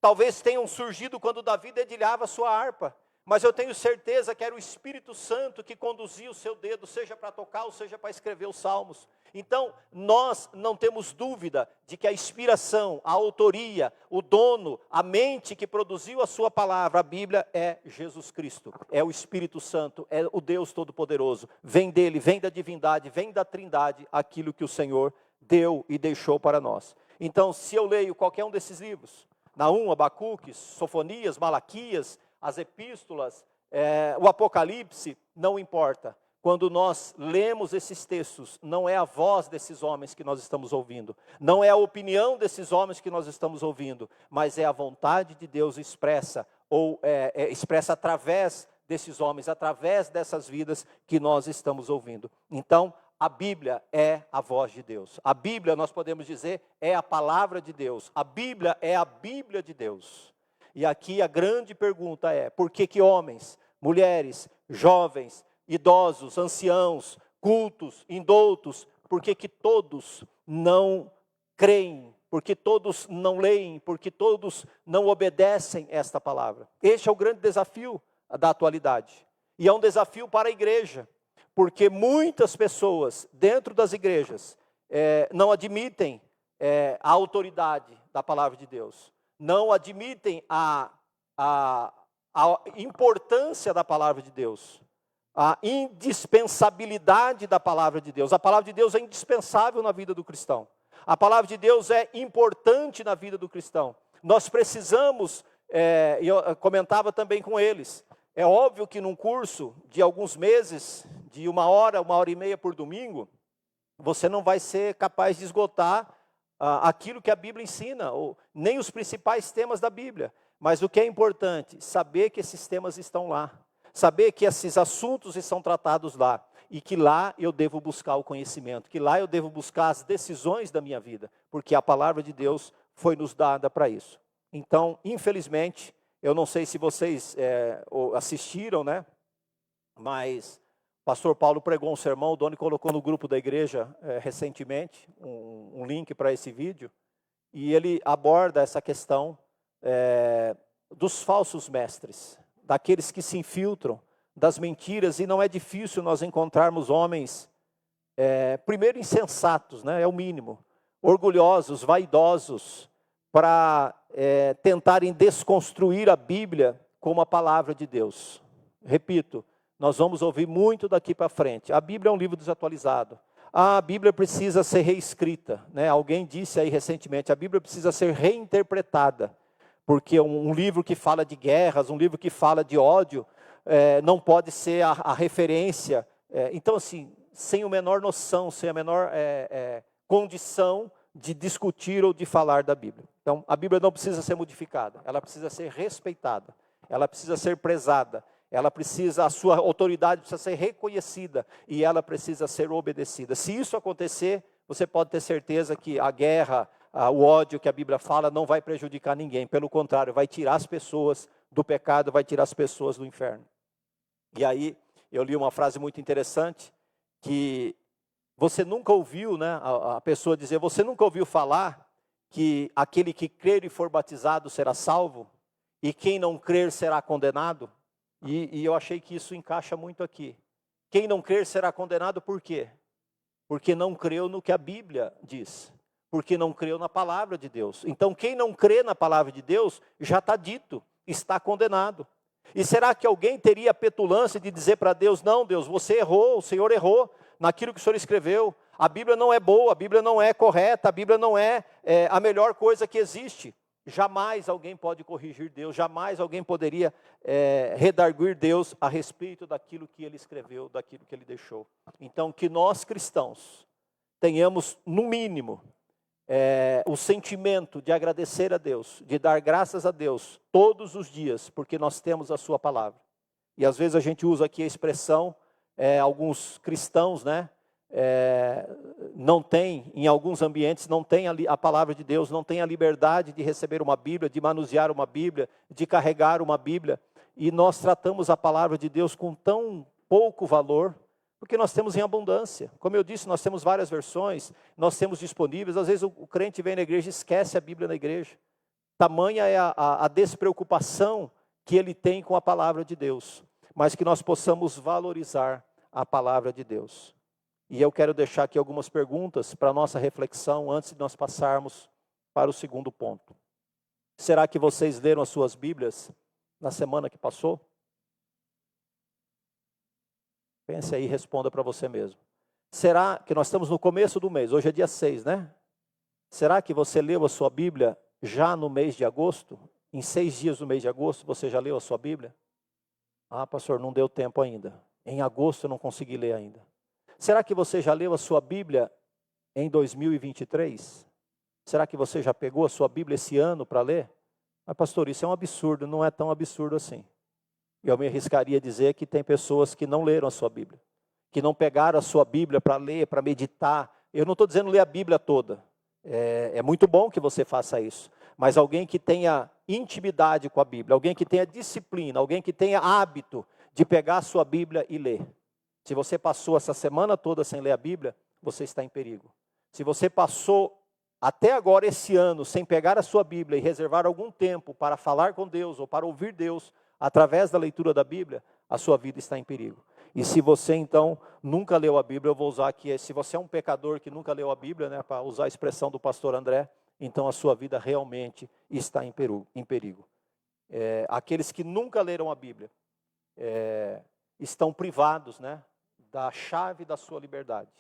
talvez tenham surgido quando Davi dedilhava sua harpa. Mas eu tenho certeza que era o Espírito Santo que conduzia o seu dedo, seja para tocar ou seja para escrever os salmos. Então, nós não temos dúvida de que a inspiração, a autoria, o dono, a mente que produziu a sua palavra, a Bíblia, é Jesus Cristo. É o Espírito Santo, é o Deus Todo-Poderoso. Vem dele, vem da divindade, vem da trindade, aquilo que o Senhor deu e deixou para nós. Então, se eu leio qualquer um desses livros, Naum, Abacuque, Sofonias, Malaquias, as epístolas, o Apocalipse, não importa. Quando nós lemos esses textos, não é a voz desses homens que nós estamos ouvindo, não é a opinião desses homens que nós estamos ouvindo, mas é a vontade de Deus expressa, ou expressa através desses homens, através dessas vidas que nós estamos ouvindo. Então, a Bíblia é a voz de Deus. A Bíblia, nós podemos dizer, é a palavra de Deus. A Bíblia é a Bíblia de Deus. E aqui a grande pergunta é: por que homens, mulheres, jovens, idosos, anciãos, cultos, indoutos, por que todos não creem? Por que todos não leem? Por que todos não obedecem esta palavra? Este é o grande desafio da atualidade. E é um desafio para a igreja, porque muitas pessoas dentro das igrejas não admitem a autoridade da palavra de Deus. Não admitem a a importância da palavra de Deus, a indispensabilidade da palavra de Deus. A palavra de Deus é indispensável na vida do cristão. A palavra de Deus é importante na vida do cristão. Nós precisamos, eu comentava também com eles, é óbvio que num curso de alguns meses, de 1 hora e meia por domingo, você não vai ser capaz de esgotar aquilo que a Bíblia ensina, ou nem os principais temas da Bíblia. Mas o que é importante? Saber que esses temas estão lá. Saber que esses assuntos estão tratados lá. E que lá eu devo buscar o conhecimento. Que lá eu devo buscar as decisões da minha vida. Porque a palavra de Deus foi nos dada para isso. Então, infelizmente, eu não sei se vocês assistiram, né? Mas o pastor Paulo pregou um sermão, o Doni colocou no grupo da igreja recentemente, um link para esse vídeo. E ele aborda essa questão dos falsos mestres, daqueles que se infiltram, das mentiras, e não é difícil nós encontrarmos homens, primeiro insensatos, né, é o mínimo, orgulhosos, vaidosos, para tentarem desconstruir a Bíblia como a palavra de Deus. Repito, nós vamos ouvir muito daqui para frente. A Bíblia é um livro desatualizado. A Bíblia precisa ser reescrita, né? Alguém disse aí recentemente, a Bíblia precisa ser reinterpretada, porque um livro que fala de guerras, um livro que fala de ódio, não pode ser a referência. Então, assim, sem a menor noção, sem a menor condição de discutir ou de falar da Bíblia. Então, a Bíblia não precisa ser modificada, ela precisa ser respeitada, ela precisa ser prezada. A sua autoridade precisa ser reconhecida e ela precisa ser obedecida. Se isso acontecer, você pode ter certeza que a guerra, o ódio que a Bíblia fala não vai prejudicar ninguém. Pelo contrário, vai tirar as pessoas do pecado, vai tirar as pessoas do inferno. E aí, eu li uma frase muito interessante, que você nunca ouviu, né, a pessoa dizer, você nunca ouviu falar que aquele que crer e for batizado será salvo, e quem não crer será condenado? E eu achei que isso encaixa muito aqui. Quem não crer será condenado por quê? Porque não creu no que a Bíblia diz. Porque não creu na palavra de Deus. Então quem não crê na palavra de Deus, já está dito, está condenado. E será que alguém teria a petulância de dizer para Deus, não Deus, você errou, o Senhor errou naquilo que o Senhor escreveu. A Bíblia não é boa, a Bíblia não é correta, a Bíblia não é a melhor coisa que existe. Jamais alguém pode corrigir Deus, jamais alguém poderia redarguir Deus a respeito daquilo que Ele escreveu, daquilo que Ele deixou. Então, que nós cristãos tenhamos, no mínimo, o sentimento de agradecer a Deus, de dar graças a Deus todos os dias, porque nós temos a Sua palavra. E às vezes a gente usa aqui a expressão, alguns cristãos, né? Não tem, em alguns ambientes, não tem a palavra de Deus, não tem a liberdade de receber uma Bíblia, de manusear uma Bíblia, de carregar uma Bíblia, e nós tratamos a palavra de Deus com tão pouco valor, porque nós temos em abundância. Como eu disse, nós temos várias versões, nós temos disponíveis. Às vezes o crente vem na igreja e esquece a Bíblia na igreja. Tamanha é a despreocupação que ele tem com a palavra de Deus, mas que nós possamos valorizar a palavra de Deus. E eu quero deixar aqui algumas perguntas para a nossa reflexão antes de nós passarmos para o segundo ponto. Será que vocês leram as suas Bíblias na semana que passou? Pense aí e responda para você mesmo. Será que nós estamos no começo do mês, hoje é dia 6, né? Será que você leu a sua Bíblia já no mês de agosto? Em 6 dias do mês de agosto você já leu a sua Bíblia? Ah, pastor, não deu tempo ainda. Em agosto eu não consegui ler ainda. Será que você já leu a sua Bíblia em 2023? Será que você já pegou a sua Bíblia esse ano para ler? Mas pastor, isso é um absurdo, não é tão absurdo assim. Eu me arriscaria a dizer que tem pessoas que não leram a sua Bíblia, que não pegaram a sua Bíblia para ler, para meditar. Eu não estou dizendo ler a Bíblia toda, é muito bom que você faça isso, mas alguém que tenha intimidade com a Bíblia, alguém que tenha disciplina, alguém que tenha hábito de pegar a sua Bíblia e ler. Se você passou essa semana toda sem ler a Bíblia, você está em perigo. Se você passou até agora esse ano sem pegar a sua Bíblia e reservar algum tempo para falar com Deus ou para ouvir Deus através da leitura da Bíblia, a sua vida está em perigo. E se você então nunca leu a Bíblia, eu vou usar aqui, se você é um pecador que nunca leu a Bíblia, né, para usar a expressão do pastor André, então a sua vida realmente está em perigo. aqueles que nunca leram a Bíblia, estão privados, né, da chave da sua liberdade.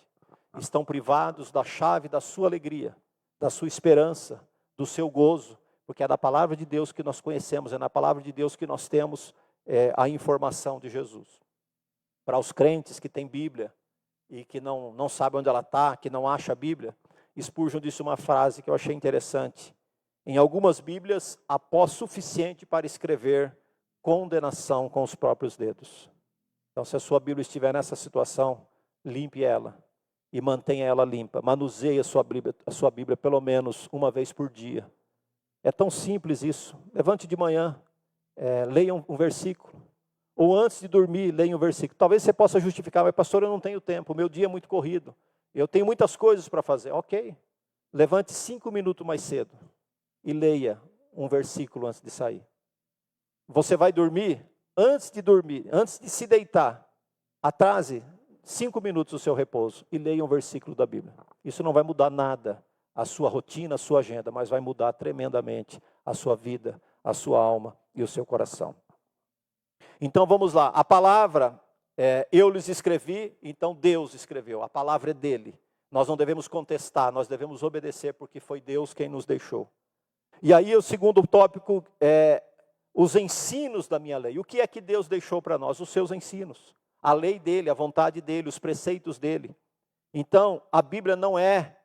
Estão privados da chave da sua alegria, da sua esperança, do seu gozo, porque é da palavra de Deus que nós conhecemos, é na palavra de Deus que nós temos a informação de Jesus. Para os crentes que têm Bíblia e que não sabem onde ela está, que não acham a Bíblia, Spurgeon disse uma frase que eu achei interessante. Em algumas Bíblias, há pó suficiente para escrever condenação com os próprios dedos. Então, se a sua Bíblia estiver nessa situação, limpe ela e mantenha ela limpa. Manuseie a sua Bíblia pelo menos uma vez por dia. É tão simples isso. Levante de manhã, leia um versículo. Ou antes de dormir, leia um versículo. Talvez você possa justificar, mas pastor, eu não tenho tempo, meu dia é muito corrido. Eu tenho muitas coisas para fazer. Ok, levante 5 minutos mais cedo e leia um versículo antes de sair. Você vai dormir? Antes de se deitar, atrase 5 minutos o seu repouso e leia um versículo da Bíblia. Isso não vai mudar nada, a sua rotina, a sua agenda, mas vai mudar tremendamente a sua vida, a sua alma e o seu coração. Então vamos lá, a palavra, eu lhes escrevi, então Deus escreveu, a palavra é dele. Nós não devemos contestar, nós devemos obedecer, porque foi Deus quem nos deixou. E aí o segundo tópico é os ensinos da minha lei. O que é que Deus deixou para nós? Os seus ensinos. A lei dele, a vontade dele, os preceitos dele. Então, a Bíblia não é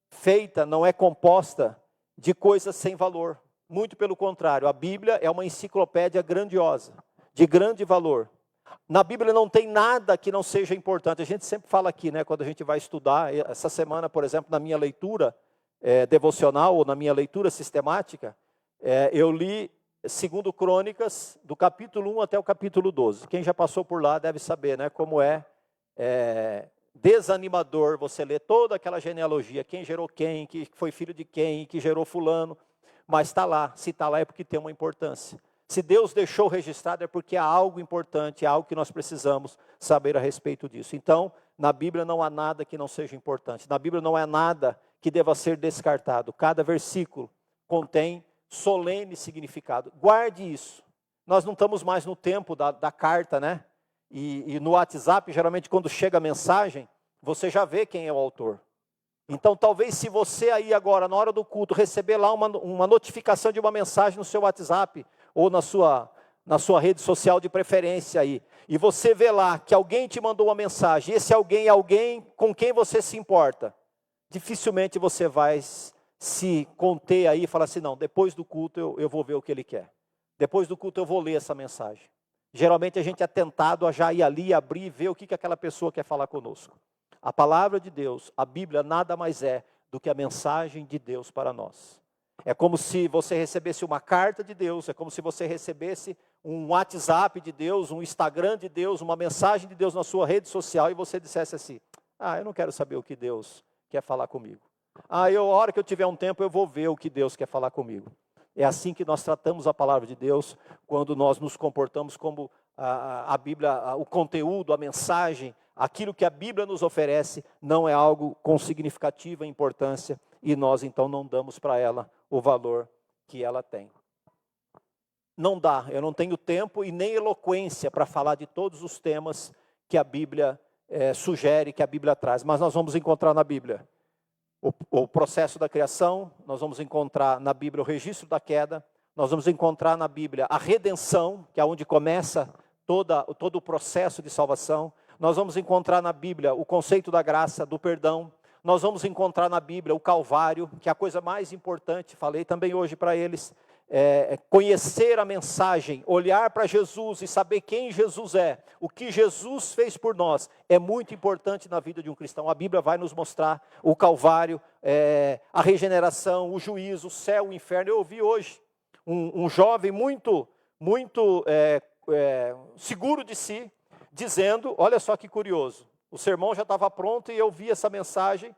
feita, não é composta de coisas sem valor. Muito pelo contrário, a Bíblia é uma enciclopédia grandiosa, de grande valor. Na Bíblia não tem nada que não seja importante. A gente sempre fala aqui, né, quando a gente vai estudar. Essa semana, por exemplo, na minha leitura devocional, ou na minha leitura sistemática, eu li 2 Crônicas, do capítulo 1 até o capítulo 12. Quem já passou por lá deve saber, né, como é desanimador você ler toda aquela genealogia, quem gerou quem, que foi filho de quem, que gerou fulano. Mas está lá, se está lá é porque tem uma importância. Se Deus deixou registrado é porque há algo importante, há algo que nós precisamos saber a respeito disso. Então, na Bíblia não há nada que não seja importante. Na Bíblia não há nada que deva ser descartado. Cada versículo contém solene significado. Guarde isso. Nós não estamos mais no tempo da carta, né? E no WhatsApp, geralmente quando chega a mensagem, você já vê quem é o autor. Então, talvez se você aí agora, na hora do culto, receber lá uma notificação de uma mensagem no seu WhatsApp, ou na sua rede social de preferência aí, e você vê lá que alguém te mandou uma mensagem, e esse alguém é alguém com quem você se importa, dificilmente você vai se conter aí e falar assim, não, depois do culto eu vou ver o que ele quer. Depois do culto eu vou ler essa mensagem. Geralmente a gente é tentado a já ir ali, abrir e ver o que aquela pessoa quer falar conosco. A palavra de Deus, a Bíblia, nada mais é do que a mensagem de Deus para nós. É como se você recebesse uma carta de Deus, é como se você recebesse um WhatsApp de Deus, um Instagram de Deus, uma mensagem de Deus na sua rede social e você dissesse assim, eu não quero saber o que Deus quer falar comigo. A hora que eu tiver um tempo eu vou ver o que Deus quer falar comigo. É assim que nós tratamos a palavra de Deus, quando nós nos comportamos como a Bíblia, o conteúdo, a mensagem, aquilo que a Bíblia nos oferece, não é algo com significativa importância, e nós então não damos para ela o valor que ela tem. Não dá, eu não tenho tempo e nem eloquência para falar de todos os temas que a Bíblia sugere, que a Bíblia traz, mas nós vamos encontrar na Bíblia o processo da criação, nós vamos encontrar na Bíblia o registro da queda, nós vamos encontrar na Bíblia a redenção, que é onde começa todo o processo de salvação. Nós vamos encontrar na Bíblia o conceito da graça, do perdão. Nós vamos encontrar na Bíblia o Calvário, que é a coisa mais importante, falei também hoje para eles, conhecer a mensagem, olhar para Jesus e saber quem Jesus é, o que Jesus fez por nós, é muito importante na vida de um cristão. A Bíblia vai nos mostrar o Calvário, a regeneração, o juízo, o céu, o inferno. Eu ouvi hoje um jovem muito seguro de si, dizendo, olha só que curioso, o sermão já estava pronto e eu vi essa mensagem,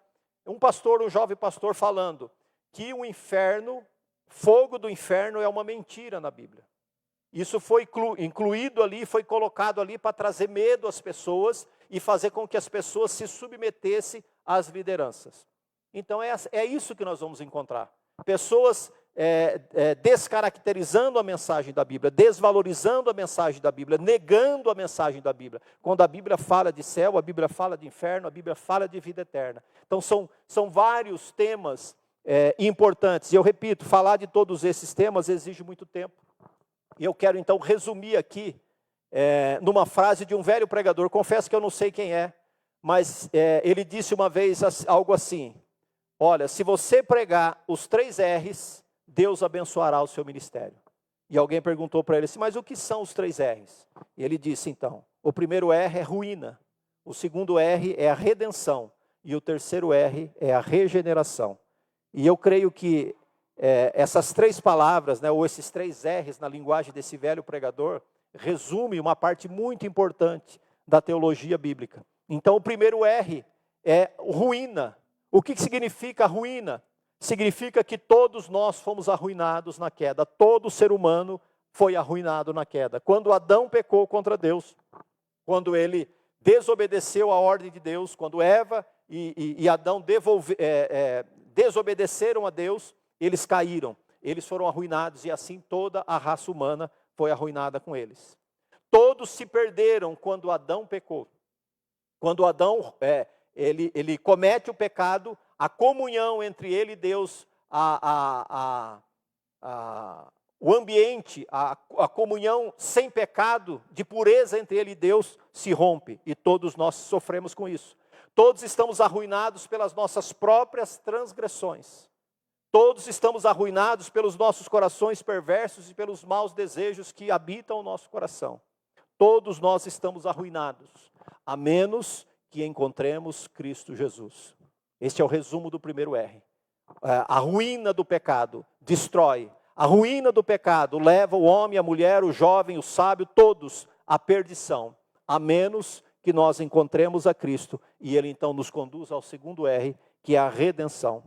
um jovem pastor falando que o inferno, fogo do inferno é uma mentira na Bíblia. Isso foi incluído ali, foi colocado ali para trazer medo às pessoas e fazer com que as pessoas se submetessem às lideranças. Então é isso que nós vamos encontrar. Pessoas descaracterizando a mensagem da Bíblia, desvalorizando a mensagem da Bíblia, negando a mensagem da Bíblia. Quando a Bíblia fala de céu, a Bíblia fala de inferno, a Bíblia fala de vida eterna. Então são vários temas importantes. E eu repito, falar de todos esses temas exige muito tempo. E eu quero então resumir aqui, numa frase de um velho pregador. Confesso que eu não sei quem é, mas ele disse uma vez algo assim: olha, se você pregar os 3 R's, Deus abençoará o seu ministério. E alguém perguntou para ele assim: mas o que são os 3 R's? E ele disse então: o primeiro R é ruína, o segundo R é a redenção, e o terceiro R é a regeneração. E eu creio que essas 3 palavras, né, ou esses 3 R's na linguagem desse velho pregador, resume uma parte muito importante da teologia bíblica. Então o primeiro R é ruína. O que significa ruína? Significa que todos nós fomos arruinados na queda. Todo ser humano foi arruinado na queda. Quando Adão pecou contra Deus, quando ele desobedeceu a ordem de Deus, quando Eva e Adão desobedeceram a Deus, eles caíram, eles foram arruinados, e assim toda a raça humana foi arruinada com eles. Todos se perderam quando Adão pecou. Quando Adão ele comete o pecado, a comunhão entre ele e Deus, o ambiente, a comunhão sem pecado, de pureza entre ele e Deus, se rompe. E todos nós sofremos com isso. Todos estamos arruinados pelas nossas próprias transgressões. Todos estamos arruinados pelos nossos corações perversos e pelos maus desejos que habitam o nosso coração. Todos nós estamos arruinados, a menos que encontremos Cristo Jesus. Este é o resumo do primeiro R. A ruína do pecado destrói. A ruína do pecado leva o homem, a mulher, o jovem, o sábio, todos à perdição, a menos que nós encontremos a Cristo e Ele então nos conduz ao segundo R, que é a redenção.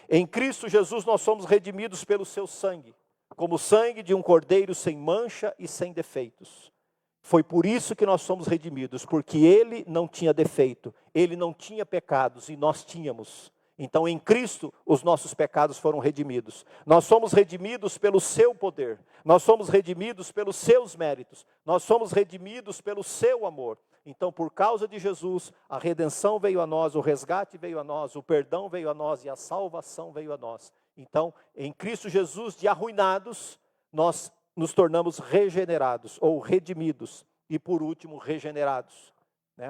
Em Cristo Jesus nós somos redimidos pelo seu sangue, como o sangue de um cordeiro sem mancha e sem defeitos. Foi por isso que nós somos redimidos, porque Ele não tinha defeito, Ele não tinha pecados e nós tínhamos. Então em Cristo os nossos pecados foram redimidos. Nós somos redimidos pelo seu poder, nós somos redimidos pelos seus méritos, nós somos redimidos pelo seu amor. Então, por causa de Jesus, a redenção veio a nós, o resgate veio a nós, o perdão veio a nós e a salvação veio a nós. Então, em Cristo Jesus, de arruinados, nós nos tornamos regenerados ou redimidos e, por último, regenerados.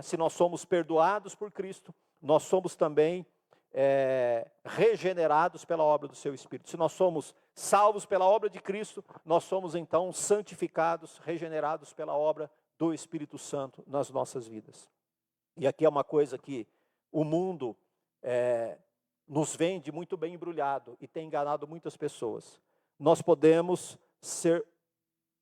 Se nós somos perdoados por Cristo, nós somos também regenerados pela obra do seu Espírito. Se nós somos salvos pela obra de Cristo, nós somos então santificados, regenerados pela obra do Espírito Santo nas nossas vidas. E aqui é uma coisa que o mundo nos vende muito bem embrulhado e tem enganado muitas pessoas. Nós podemos ser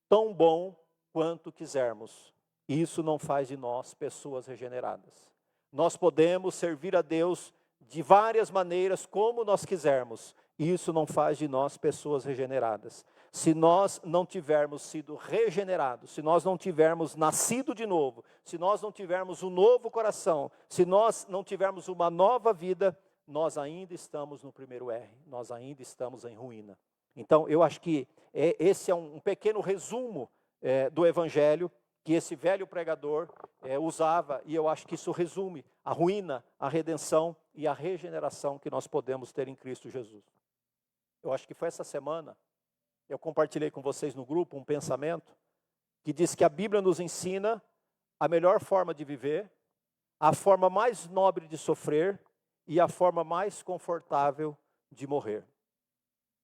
tão bom quanto quisermos. Isso não faz de nós pessoas regeneradas. Nós podemos servir a Deus de várias maneiras, como nós quisermos. Isso não faz de nós pessoas regeneradas. Se nós não tivermos sido regenerados, se nós não tivermos nascido de novo, se nós não tivermos um novo coração, se nós não tivermos uma nova vida, nós ainda estamos no primeiro R, nós ainda estamos em ruína. Então, eu acho que esse é um pequeno resumo do Evangelho que esse velho pregador usava, e eu acho que isso resume a ruína, a redenção e a regeneração que nós podemos ter em Cristo Jesus. Eu acho que foi essa semana, eu compartilhei com vocês no grupo um pensamento que diz que a Bíblia nos ensina a melhor forma de viver, a forma mais nobre de sofrer e a forma mais confortável de morrer.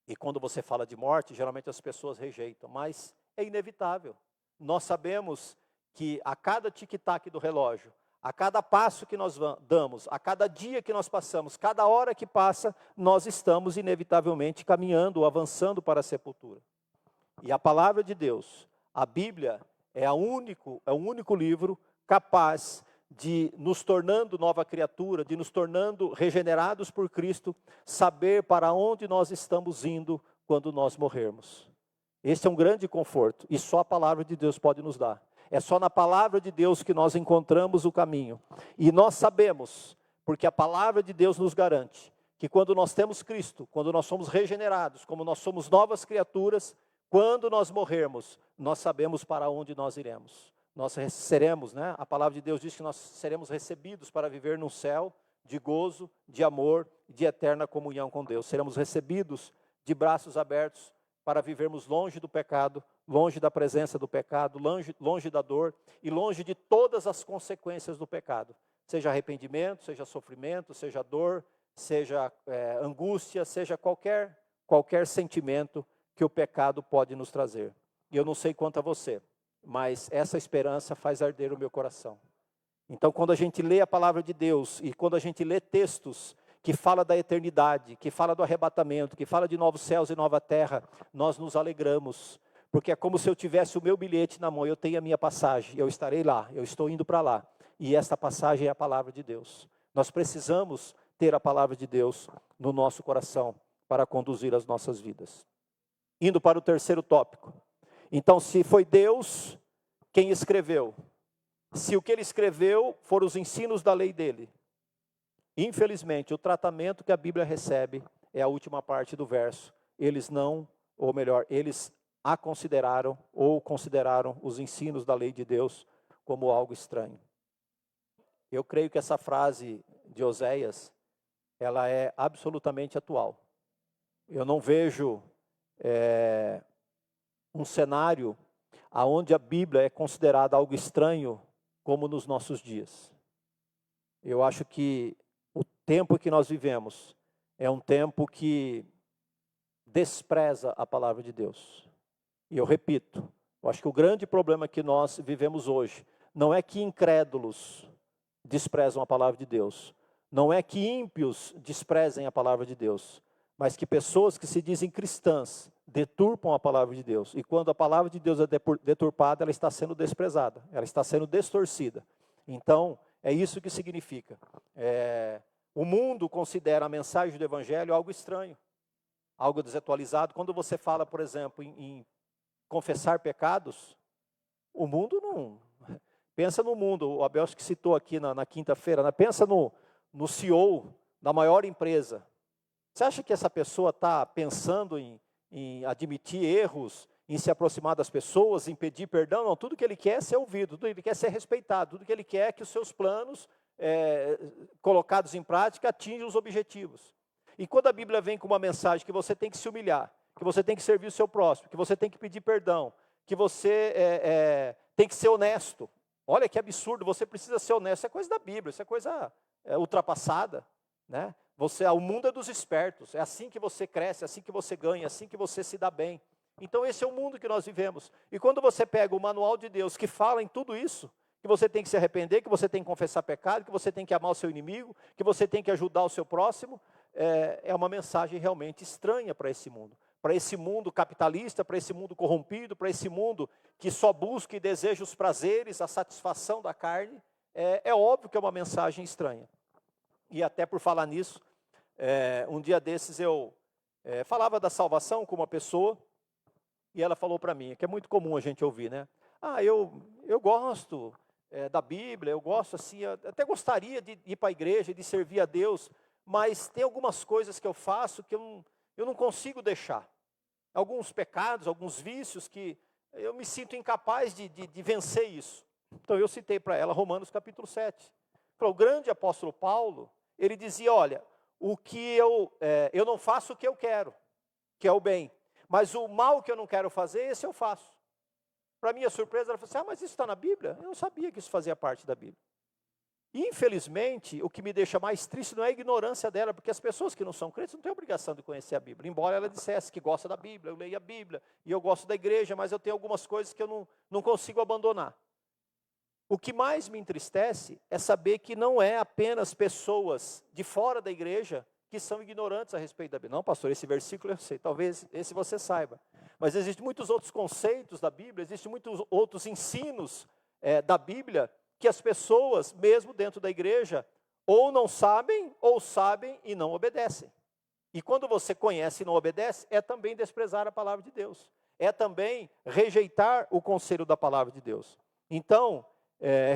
E quando você fala de morte, geralmente as pessoas rejeitam, mas é inevitável. Nós sabemos que a cada tic-tac do relógio, a cada passo que nós damos, a cada dia que nós passamos, cada hora que passa, nós estamos inevitavelmente caminhando, avançando para a sepultura. E a palavra de Deus, a Bíblia, é o único livro capaz de nos tornando nova criatura, de nos tornando regenerados por Cristo, saber para onde nós estamos indo quando nós morrermos. Esse é um grande conforto e só a palavra de Deus pode nos dar. É só na palavra de Deus que nós encontramos o caminho. E nós sabemos, porque a palavra de Deus nos garante, que quando nós temos Cristo, quando nós somos regenerados, como nós somos novas criaturas, quando nós morrermos, nós sabemos para onde nós iremos. Nós seremos, né? A palavra de Deus diz que nós seremos recebidos para viver num céu de gozo, de amor, de eterna comunhão com Deus. Seremos recebidos de braços abertos para vivermos longe do pecado, longe da presença do pecado, longe da dor e longe de todas as consequências do pecado. Seja arrependimento, seja sofrimento, seja dor, seja angústia, seja qualquer sentimento que o pecado pode nos trazer. E eu não sei quanto a você, mas essa esperança faz arder o meu coração. Então, quando a gente lê a palavra de Deus e quando a gente lê textos que fala da eternidade, que fala do arrebatamento, que fala de novos céus e nova terra, nós nos alegramos, porque é como se eu tivesse o meu bilhete na mão, eu tenho a minha passagem, eu estarei lá, eu estou indo para lá, e esta passagem é a palavra de Deus. Nós precisamos ter a palavra de Deus no nosso coração para conduzir as nossas vidas. Indo para o terceiro tópico. Então, se foi Deus quem escreveu, se o que ele escreveu foram os ensinos da lei dele, infelizmente, o tratamento que a Bíblia recebe é a última parte do verso. Eles não, ou melhor, eles a consideraram ou consideraram os ensinos da lei de Deus como algo estranho. Eu creio que essa frase de Oséias, ela é absolutamente atual. Eu não vejo um cenário onde a Bíblia é considerada algo estranho como nos nossos dias. Eu acho que o tempo que nós vivemos é um tempo que despreza a palavra de Deus. E eu repito, eu acho que o grande problema que nós vivemos hoje não é que incrédulos desprezam a palavra de Deus, não é que ímpios desprezem a palavra de Deus, mas que pessoas que se dizem cristãs deturpam a palavra de Deus. E quando a palavra de Deus é deturpada, ela está sendo desprezada, ela está sendo distorcida. Então, é isso que significa. O mundo considera a mensagem do Evangelho algo estranho, algo desatualizado. Quando você fala, por exemplo, em confessar pecados, o mundo não... Pensa no mundo, o Abel acho que citou aqui na quinta-feira, né? Pensa no CEO da maior empresa. Você acha que essa pessoa está pensando em admitir erros, em se aproximar das pessoas, em pedir perdão? Não, tudo que ele quer é ser ouvido, tudo que ele quer é ser respeitado, tudo que ele quer é que os seus planos colocados em prática atinjam os objetivos. E quando a Bíblia vem com uma mensagem que você tem que se humilhar, que você tem que servir o seu próximo, que você tem que pedir perdão, que você tem que ser honesto. Olha que absurdo, você precisa ser honesto, isso é coisa da Bíblia, isso é coisa ultrapassada, né? O mundo é dos espertos, é assim que você cresce, é assim que você ganha, é assim que você se dá bem. Então esse é o mundo que nós vivemos. E quando você pega o manual de Deus que fala em tudo isso, que você tem que se arrepender, que você tem que confessar pecado, que você tem que amar o seu inimigo, que você tem que ajudar o seu próximo, é uma mensagem realmente estranha para esse mundo capitalista, para esse mundo corrompido, para esse mundo que só busca e deseja os prazeres, a satisfação da carne. É óbvio que é uma mensagem estranha. E até por falar nisso, um dia desses eu falava da salvação com uma pessoa, e ela falou para mim, que é muito comum a gente ouvir, né? Eu gosto da Bíblia, eu gosto assim, eu até gostaria de ir para a igreja, de servir a Deus, mas tem algumas coisas que eu faço que eu não consigo deixar. Alguns pecados, alguns vícios que eu me sinto incapaz de vencer isso. Então eu citei para ela Romanos capítulo 7. O grande apóstolo Paulo, ele dizia, olha, o que eu não faço o que eu quero, que é o bem, mas o mal que eu não quero fazer, esse eu faço. Para minha surpresa, ela falou assim, mas isso está na Bíblia? Eu não sabia que isso fazia parte da Bíblia. E, infelizmente, o que me deixa mais triste não é a ignorância dela, porque as pessoas que não são crentes não têm obrigação de conhecer a Bíblia, embora ela dissesse que gosta da Bíblia, eu leio a Bíblia, e eu gosto da igreja, mas eu tenho algumas coisas que eu não consigo abandonar. O que mais me entristece é saber que não é apenas pessoas de fora da igreja que são ignorantes a respeito da Bíblia. Não, pastor, esse versículo eu sei, talvez esse você saiba. Mas existem muitos outros conceitos da Bíblia, existem muitos outros ensinos da Bíblia que as pessoas, mesmo dentro da igreja, ou não sabem, ou sabem e não obedecem. E quando você conhece e não obedece, é também desprezar a palavra de Deus. É também rejeitar o conselho da palavra de Deus. Então,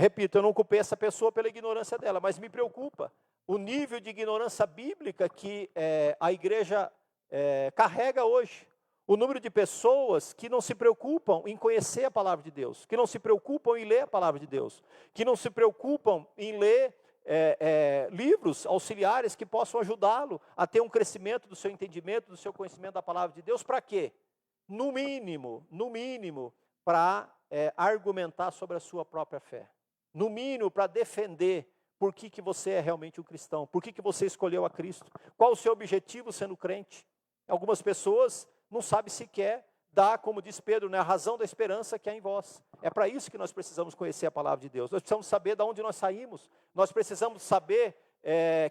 repito, eu não culpei essa pessoa pela ignorância dela, mas me preocupa o nível de ignorância bíblica que a igreja carrega hoje. O número de pessoas que não se preocupam em conhecer a palavra de Deus, que não se preocupam em ler a palavra de Deus, que não se preocupam em ler livros auxiliares que possam ajudá-lo a ter um crescimento do seu entendimento, do seu conhecimento da palavra de Deus. Para quê? No mínimo, para argumentar sobre a sua própria fé. No mínimo, para defender por que você é realmente um cristão, por que você escolheu a Cristo, qual o seu objetivo sendo crente. Algumas pessoas não sabem sequer dar, como diz Pedro, a razão da esperança que há em vós. É para isso que nós precisamos conhecer a palavra de Deus. Nós precisamos saber de onde nós saímos, nós precisamos saber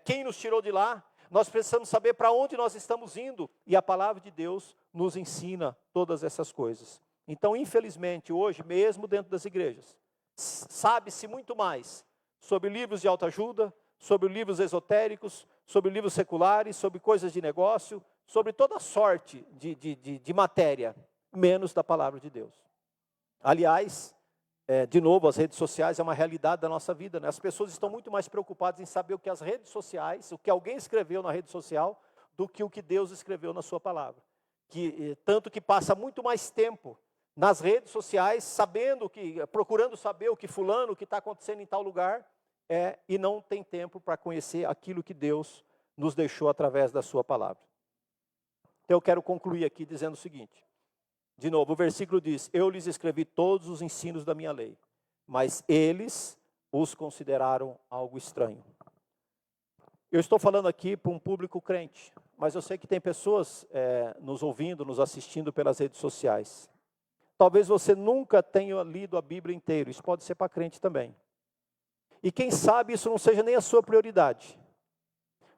quem nos tirou de lá, nós precisamos saber para onde nós estamos indo, e a palavra de Deus nos ensina todas essas coisas. Então, infelizmente, hoje, mesmo dentro das igrejas, sabe-se muito mais sobre livros de autoajuda, sobre livros esotéricos, sobre livros seculares, sobre coisas de negócio, sobre toda sorte de matéria, menos da palavra de Deus. Aliás, de novo, as redes sociais é uma realidade da nossa vida, né? As pessoas estão muito mais preocupadas em saber o que as redes sociais, o que alguém escreveu na rede social, do que o que Deus escreveu na sua palavra. Tanto que passa muito mais tempo nas redes sociais, procurando saber o que fulano, o que está acontecendo em tal lugar, e não tem tempo para conhecer aquilo que Deus nos deixou através da sua palavra. Então eu quero concluir aqui dizendo o seguinte, de novo, o versículo diz: eu lhes escrevi todos os ensinos da minha lei, mas eles os consideraram algo estranho. Eu estou falando aqui para um público crente, mas eu sei que tem pessoas nos ouvindo, nos assistindo pelas redes sociais. Talvez você nunca tenha lido a Bíblia inteira, isso pode ser para crente também. E quem sabe isso não seja nem a sua prioridade.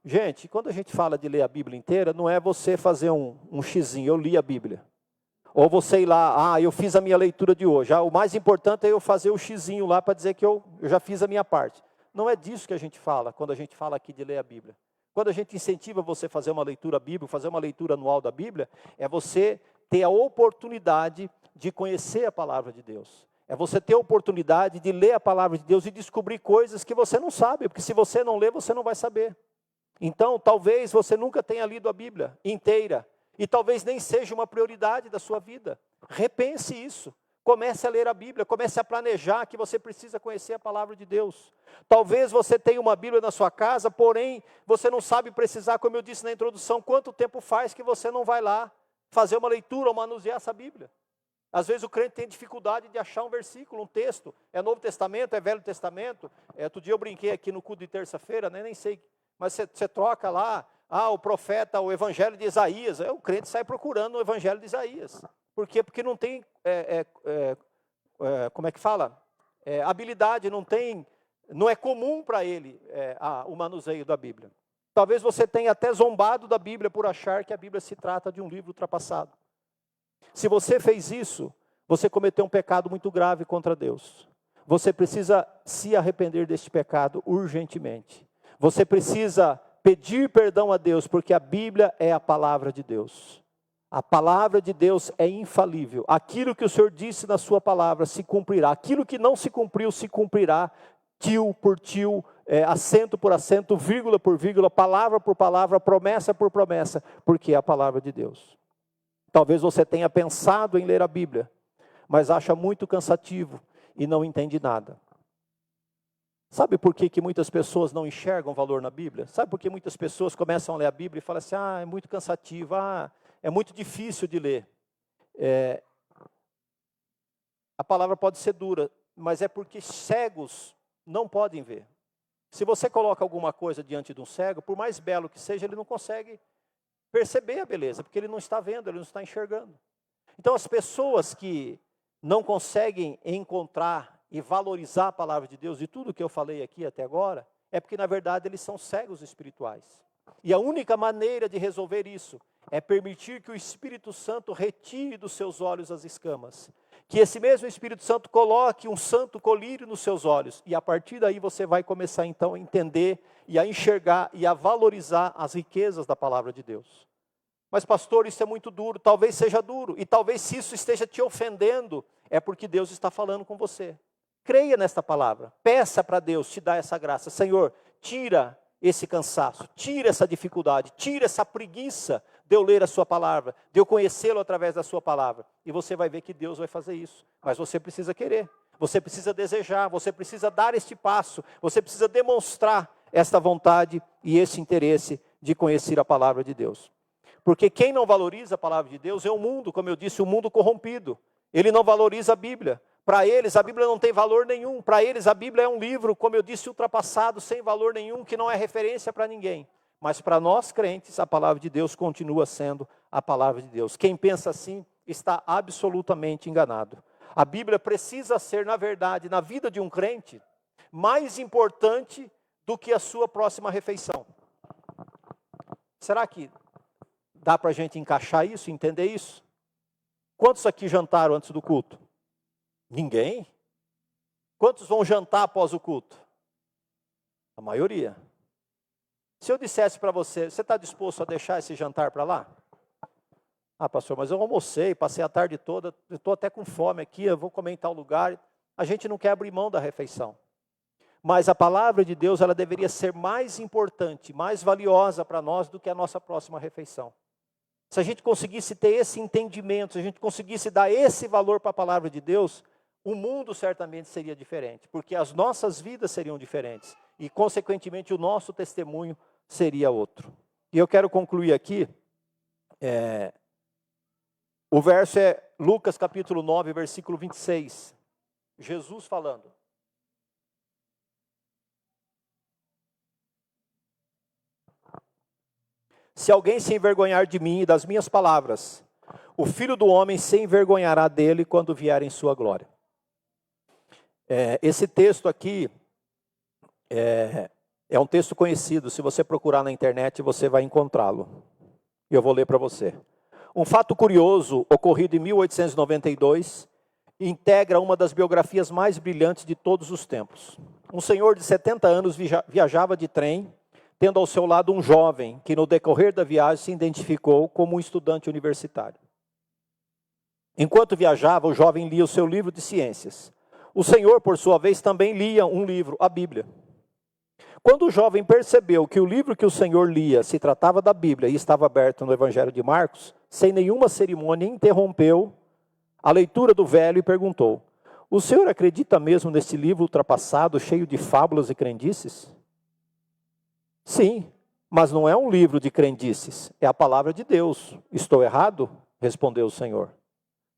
Gente, quando a gente fala de ler a Bíblia inteira, não é você fazer um xizinho, eu li a Bíblia. Ou você ir lá, eu fiz a minha leitura de hoje. O mais importante é eu fazer o xizinho lá para dizer que eu já fiz a minha parte. Não é disso que a gente fala, quando a gente fala aqui de ler a Bíblia. Quando a gente incentiva você a fazer uma leitura bíblica, fazer uma leitura anual da Bíblia, é você ter a oportunidade de conhecer a palavra de Deus. É você ter a oportunidade de ler a palavra de Deus e descobrir coisas que você não sabe, porque se você não ler, você não vai saber. Então, talvez você nunca tenha lido a Bíblia inteira, e talvez nem seja uma prioridade da sua vida. Repense isso. Comece a ler a Bíblia, comece a planejar que você precisa conhecer a palavra de Deus. Talvez você tenha uma Bíblia na sua casa, porém, você não sabe precisar, como eu disse na introdução, quanto tempo faz que você não vai lá fazer uma leitura ou manusear essa Bíblia. Às vezes o crente tem dificuldade de achar um versículo, um texto. É Novo Testamento, é Velho Testamento. Outro dia eu brinquei aqui no culto de terça-feira, nem sei, mas você troca lá, o profeta, o Evangelho de Isaías. O crente sai procurando o Evangelho de Isaías. Por quê? Porque não tem, como é que fala? Habilidade, não é comum para ele o manuseio da Bíblia. Talvez você tenha até zombado da Bíblia por achar que a Bíblia se trata de um livro ultrapassado. Se você fez isso, você cometeu um pecado muito grave contra Deus. Você precisa se arrepender deste pecado urgentemente. Você precisa pedir perdão a Deus, porque a Bíblia é a palavra de Deus. A palavra de Deus é infalível. Aquilo que o Senhor disse na sua palavra se cumprirá. Aquilo que não se cumpriu, se cumprirá, tio por tio, acento por acento, vírgula por vírgula, palavra por palavra, promessa por promessa, porque é a palavra de Deus. Talvez você tenha pensado em ler a Bíblia, mas acha muito cansativo e não entende nada. Sabe por que muitas pessoas não enxergam valor na Bíblia? Sabe por que muitas pessoas começam a ler a Bíblia e falam assim, é muito cansativo, é muito difícil de ler. A palavra pode ser dura, mas é porque cegos não podem ver. Se você coloca alguma coisa diante de um cego, por mais belo que seja, ele não consegue perceber a beleza, porque ele não está vendo, ele não está enxergando. Então as pessoas que não conseguem encontrar e valorizar a palavra de Deus, de tudo que eu falei aqui até agora, é porque na verdade eles são cegos espirituais. E a única maneira de resolver isso é permitir que o Espírito Santo retire dos seus olhos as escamas. Que esse mesmo Espírito Santo coloque um santo colírio nos seus olhos. E a partir daí você vai começar então a entender e a enxergar e a valorizar as riquezas da palavra de Deus. Mas pastor, isso é muito duro. Talvez seja duro. E talvez se isso esteja te ofendendo, é porque Deus está falando com você. Creia nesta palavra. Peça para Deus te dar essa graça. Senhor, tira esse cansaço, tira essa dificuldade, tira essa preguiça de eu ler a sua palavra, de eu conhecê-lo através da sua palavra. E você vai ver que Deus vai fazer isso. Mas você precisa querer, você precisa desejar, você precisa dar este passo, você precisa demonstrar esta vontade e esse interesse de conhecer a palavra de Deus. Porque quem não valoriza a palavra de Deus é o mundo, como eu disse, o mundo corrompido. Ele não valoriza a Bíblia. Para eles, a Bíblia não tem valor nenhum. Para eles, a Bíblia é um livro, como eu disse, ultrapassado, sem valor nenhum, que não é referência para ninguém. Mas para nós crentes, a palavra de Deus continua sendo a palavra de Deus. Quem pensa assim está absolutamente enganado. A Bíblia precisa ser, na verdade, na vida de um crente, mais importante do que a sua próxima refeição. Será que dá para a gente encaixar isso, entender isso? Quantos aqui jantaram antes do culto? Ninguém? Quantos vão jantar após o culto? A maioria. Se eu dissesse para você, você está disposto a deixar esse jantar para lá? Ah, pastor, mas eu almocei, passei a tarde toda, estou até com fome aqui, eu vou comer em tal lugar. A gente não quer abrir mão da refeição. Mas a palavra de Deus, ela deveria ser mais importante, mais valiosa para nós do que a nossa próxima refeição. Se a gente conseguisse ter esse entendimento, se a gente conseguisse dar esse valor para a palavra de Deus, o mundo certamente seria diferente, porque as nossas vidas seriam diferentes e, consequentemente, o nosso testemunho seria outro. E eu quero concluir aqui, o verso é Lucas capítulo 9, versículo 26, Jesus falando. Se alguém se envergonhar de mim e das minhas palavras, o Filho do Homem se envergonhará dele quando vier em sua glória. Esse texto aqui é um texto conhecido. Se você procurar na internet, você vai encontrá-lo. E eu vou ler para você. Um fato curioso, ocorrido em 1892, integra uma das biografias mais brilhantes de todos os tempos. Um senhor de 70 anos viajava de trem, tendo ao seu lado um jovem, que no decorrer da viagem se identificou como um estudante universitário. Enquanto viajava, o jovem lia o seu livro de ciências. O senhor, por sua vez, também lia um livro, a Bíblia. Quando o jovem percebeu que o livro que o senhor lia se tratava da Bíblia e estava aberto no Evangelho de Marcos, sem nenhuma cerimônia, interrompeu a leitura do velho e perguntou: o senhor acredita mesmo nesse livro ultrapassado, cheio de fábulas e crendices? Sim, mas não é um livro de crendices, é a palavra de Deus. Estou errado? Respondeu o senhor.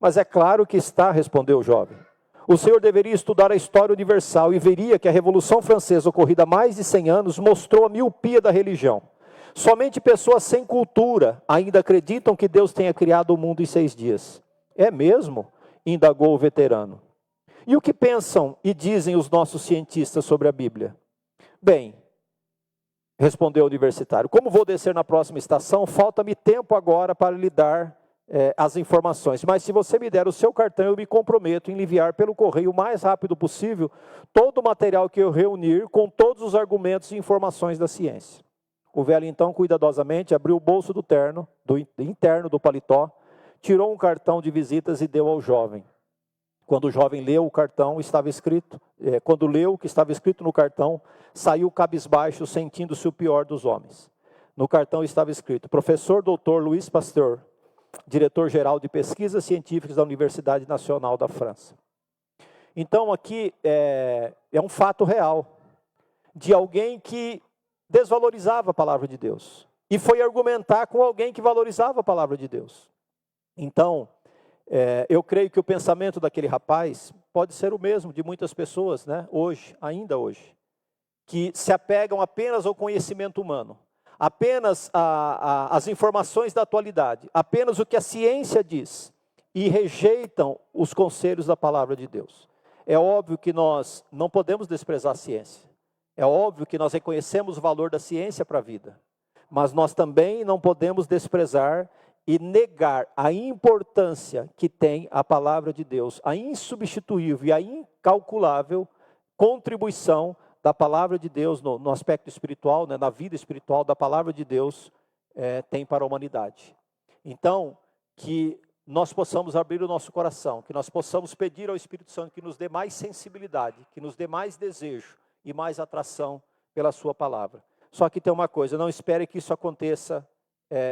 Mas é claro que está, respondeu o jovem. O senhor deveria estudar a história universal e veria que a Revolução Francesa, ocorrida há mais de 100 anos, mostrou a miopia da religião. Somente pessoas sem cultura ainda acreditam que Deus tenha criado o mundo em 6 dias. É mesmo? Indagou o veterano. E o que pensam e dizem os nossos cientistas sobre a Bíblia? Bem, respondeu o universitário, como vou descer na próxima estação, falta-me tempo agora para lhe dar as informações, mas se você me der o seu cartão, eu me comprometo em enviar pelo correio o mais rápido possível todo o material que eu reunir com todos os argumentos e informações da ciência. O velho então cuidadosamente abriu o bolso do interno do paletó, tirou um cartão de visitas e deu ao jovem. Quando o jovem leu o cartão, quando leu o que estava escrito no cartão, saiu cabisbaixo, sentindo-se o pior dos homens. No cartão estava escrito: professor Dr. Louis Pasteur, diretor-geral de pesquisas científicas da Universidade Nacional da França. Então aqui é um fato real, de alguém que desvalorizava a palavra de Deus, e foi argumentar com alguém que valorizava a palavra de Deus. Então, eu creio que o pensamento daquele rapaz pode ser o mesmo de muitas pessoas, né, hoje, ainda hoje, que se apegam apenas ao conhecimento humano, apenas as informações da atualidade, apenas o que a ciência diz, e rejeitam os conselhos da palavra de Deus. É óbvio que nós não podemos desprezar a ciência, é óbvio que nós reconhecemos o valor da ciência para a vida, mas nós também não podemos desprezar e negar a importância que tem a palavra de Deus, a insubstituível e a incalculável contribuição da palavra de Deus no aspecto espiritual, né, na vida espiritual da palavra de Deus tem para a humanidade. Então, que nós possamos abrir o nosso coração, que nós possamos pedir ao Espírito Santo que nos dê mais sensibilidade, que nos dê mais desejo e mais atração pela sua palavra. Só que tem uma coisa, não espere que isso aconteça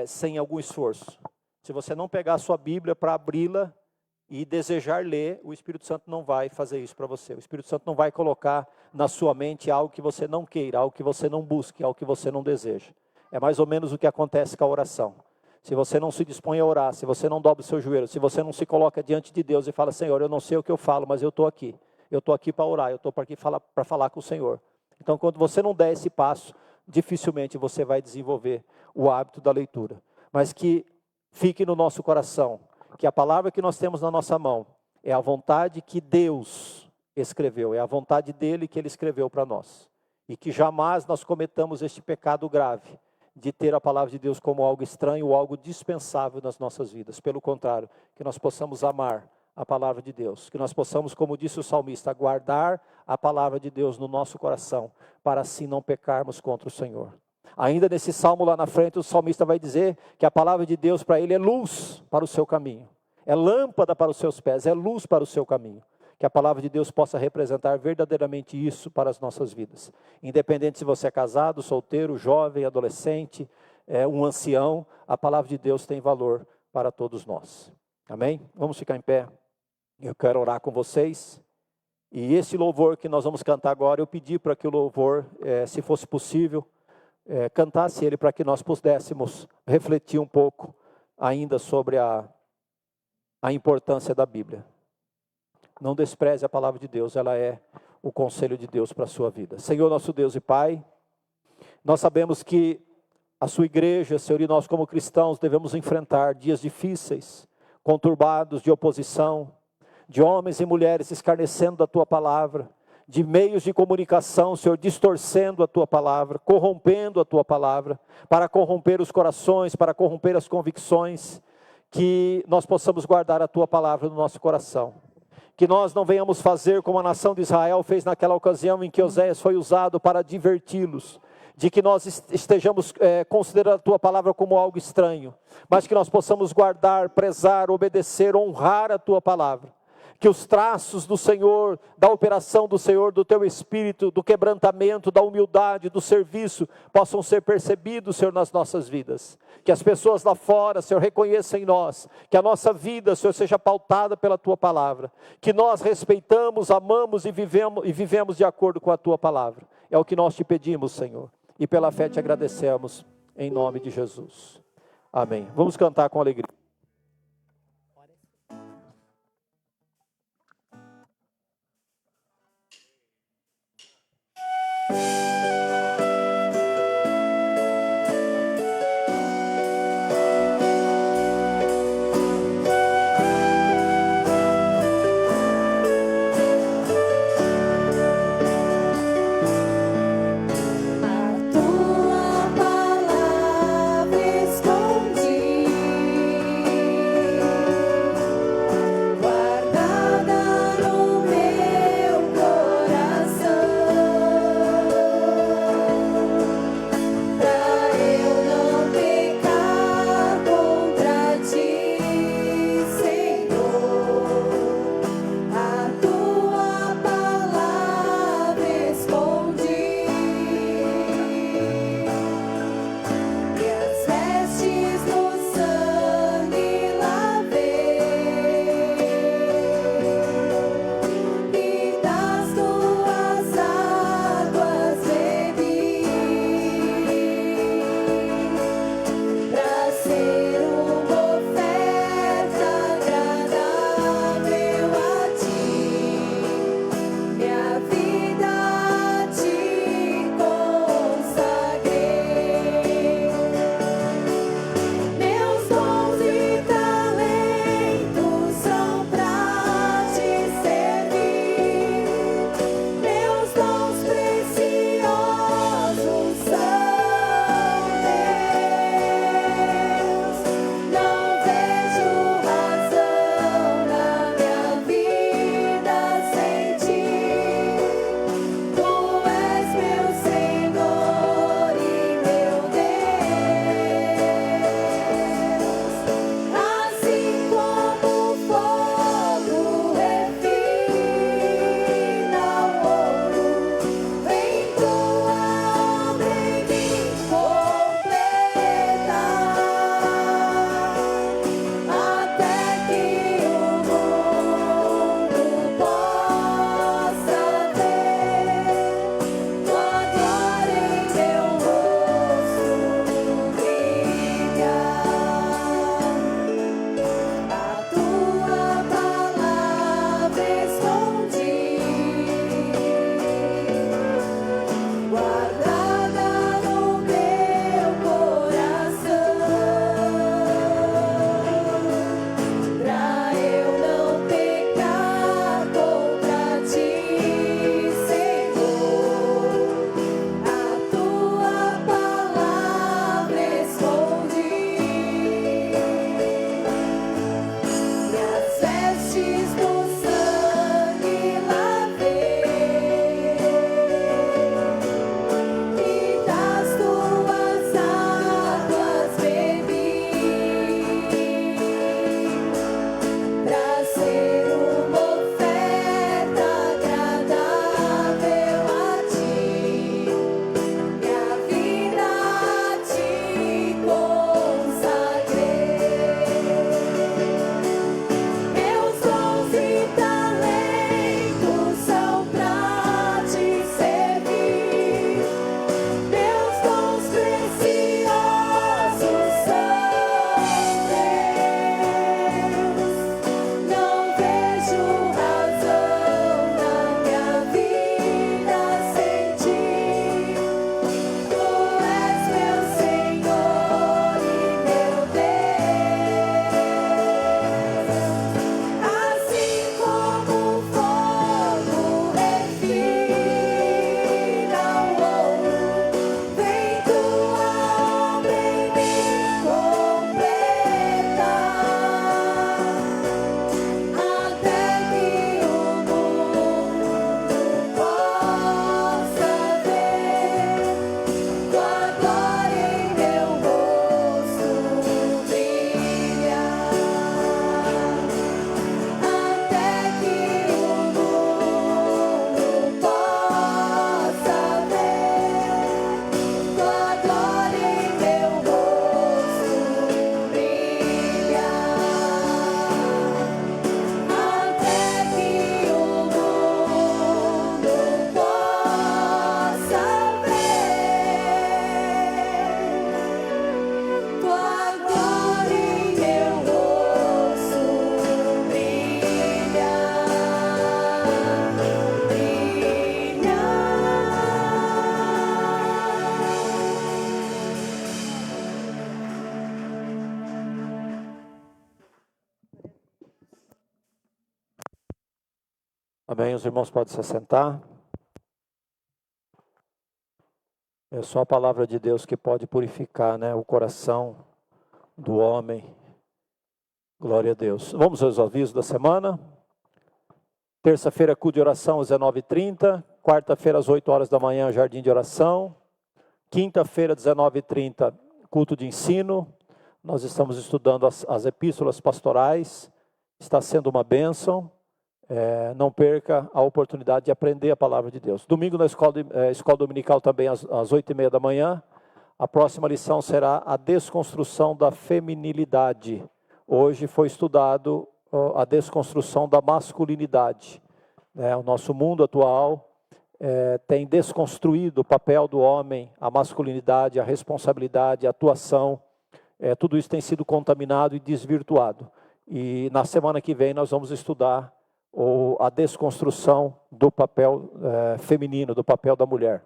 sem algum esforço. Se você não pegar a sua Bíblia para abri-la e desejar ler, o Espírito Santo não vai fazer isso para você. O Espírito Santo não vai colocar na sua mente algo que você não queira, algo que você não busque, algo que você não deseja. É mais ou menos o que acontece com a oração. Se você não se dispõe a orar, se você não dobra o seu joelho, se você não se coloca diante de Deus e fala, Senhor, eu não sei o que eu falo, mas eu estou aqui. Eu estou aqui para orar, eu estou aqui para falar com o Senhor. Então, quando você não der esse passo, dificilmente você vai desenvolver o hábito da leitura. Mas que fique no nosso coração, que a palavra que nós temos na nossa mão é a vontade que Deus escreveu, é a vontade dele que ele escreveu para nós. E que jamais nós cometamos este pecado grave de ter a palavra de Deus como algo estranho ou algo dispensável nas nossas vidas. Pelo contrário, que nós possamos amar a palavra de Deus, que nós possamos, como disse o salmista, guardar a palavra de Deus no nosso coração, para assim não pecarmos contra o Senhor. Ainda nesse salmo lá na frente, o salmista vai dizer que a palavra de Deus para ele é luz para o seu caminho, é lâmpada para os seus pés, é luz para o seu caminho. Que a palavra de Deus possa representar verdadeiramente isso para as nossas vidas. Independente se você é casado, solteiro, jovem, adolescente, um ancião, a palavra de Deus tem valor para todos nós. Amém? Vamos ficar em pé. Eu quero orar com vocês. E esse louvor que nós vamos cantar agora, eu pedi para que o louvor, se fosse possível, cantasse ele para que nós pudéssemos refletir um pouco ainda sobre a importância da Bíblia. Não despreze a palavra de Deus, ela é o conselho de Deus para a sua vida. Senhor, nosso Deus e Pai, nós sabemos que a sua igreja, Senhor, e nós como cristãos devemos enfrentar dias difíceis, conturbados de oposição, de homens e mulheres escarnecendo da tua palavra, de meios de comunicação, Senhor, distorcendo a tua palavra, corrompendo a tua palavra, para corromper os corações, para corromper as convicções, que nós possamos guardar a tua palavra no nosso coração. Que nós não venhamos fazer como a nação de Israel fez naquela ocasião em que Oséias foi usado para diverti-los, de que nós estejamos considerando a tua palavra como algo estranho, mas que nós possamos guardar, prezar, obedecer, honrar a tua palavra. Que os traços do Senhor, da operação do Senhor, do teu Espírito, do quebrantamento, da humildade, do serviço, possam ser percebidos, Senhor, nas nossas vidas. Que as pessoas lá fora, Senhor, reconheçam em nós, que a nossa vida, Senhor, seja pautada pela tua palavra. Que nós respeitamos, amamos e vivemos de acordo com a tua palavra. É o que nós te pedimos, Senhor. E pela fé te agradecemos, em nome de Jesus. Amém. Vamos cantar com alegria. Tua palavra escondi Amém, os irmãos podem se assentar. É só a palavra de Deus que pode purificar, né, o coração do homem. Glória a Deus. Vamos aos avisos da semana. Terça-feira, culto de oração às 19h30. Quarta-feira, às 8 horas da manhã, jardim de oração. Quinta-feira, 19h30, culto de ensino. Nós estamos estudando as epístolas pastorais. Está sendo uma bênção. Não perca a oportunidade de aprender a palavra de Deus. Domingo na escola dominical também às 8h30 da manhã. A próxima lição será a desconstrução da feminilidade. Hoje foi estudado a desconstrução da masculinidade. O nosso mundo atual tem desconstruído o papel do homem, a masculinidade, a responsabilidade, a atuação. Tudo isso tem sido contaminado e desvirtuado. E na semana que vem nós vamos estudar a desconstrução do papel feminino, do papel da mulher.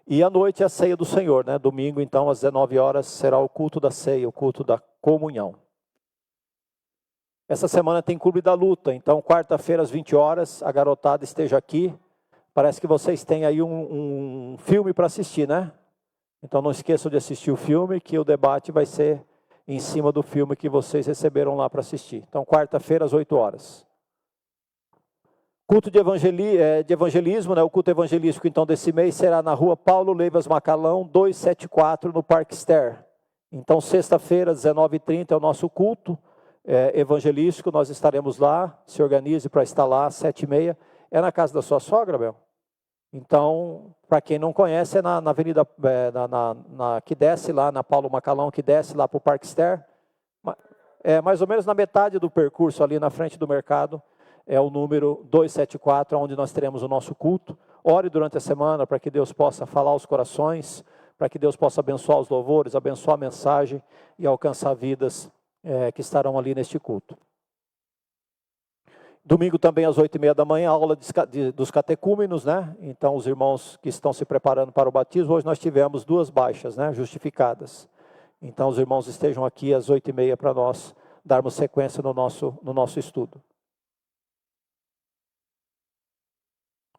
E à noite é a ceia do Senhor, né? Domingo, então, às 19 horas, será o culto da ceia, o culto da comunhão. Essa semana tem Clube da Luta, então, quarta-feira, às 20 horas, a garotada esteja aqui. Parece que vocês têm aí um filme para assistir, né? Então, não esqueçam de assistir o filme, que o debate vai ser em cima do filme que vocês receberam lá para assistir. Então, quarta-feira, às 8 horas. Culto de evangelismo, né? O culto evangelístico, então, desse mês será na rua Paulo Leivas Macalão, 274, no Parque Ster. Então, sexta-feira, às 19h30, é o nosso culto evangelístico. Nós estaremos lá, se organize para estar lá, às 7h30. É na casa da sua sogra, Bel? Então, para quem não conhece, é na avenida, que desce lá, na Paulo Macalão, que desce lá para o Parque Ster. É mais ou menos na metade do percurso, ali na frente do mercado, é o número 274, onde nós teremos o nosso culto. Ore durante a semana para que Deus possa falar aos corações, para que Deus possa abençoar os louvores, abençoar a mensagem e alcançar vidas que estarão ali neste culto. Domingo também às 8h30 da manhã, aula dos catecúmenos, né? Então os irmãos que estão se preparando para o batismo, hoje nós tivemos 2 baixas, né? Justificadas. Então os irmãos estejam aqui às 8h30 para nós darmos sequência no nosso estudo.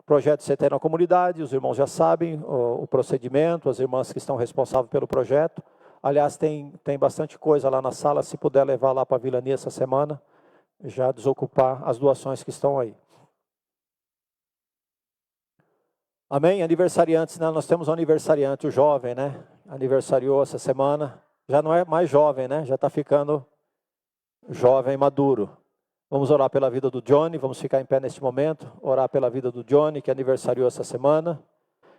Projeto CT na comunidade, os irmãos já sabem o procedimento, as irmãs que estão responsáveis pelo projeto. Aliás, tem bastante coisa lá na sala, se puder levar lá para a Vilania essa semana, já desocupar as doações que estão aí. Amém? Aniversariantes, né? Nós temos um aniversariante, o jovem, né? Aniversariou essa semana, já não é mais jovem, né? Já está ficando jovem, maduro. Vamos orar pela vida do Johnny, vamos ficar em pé neste momento, orar pela vida do Johnny, que aniversariou essa semana.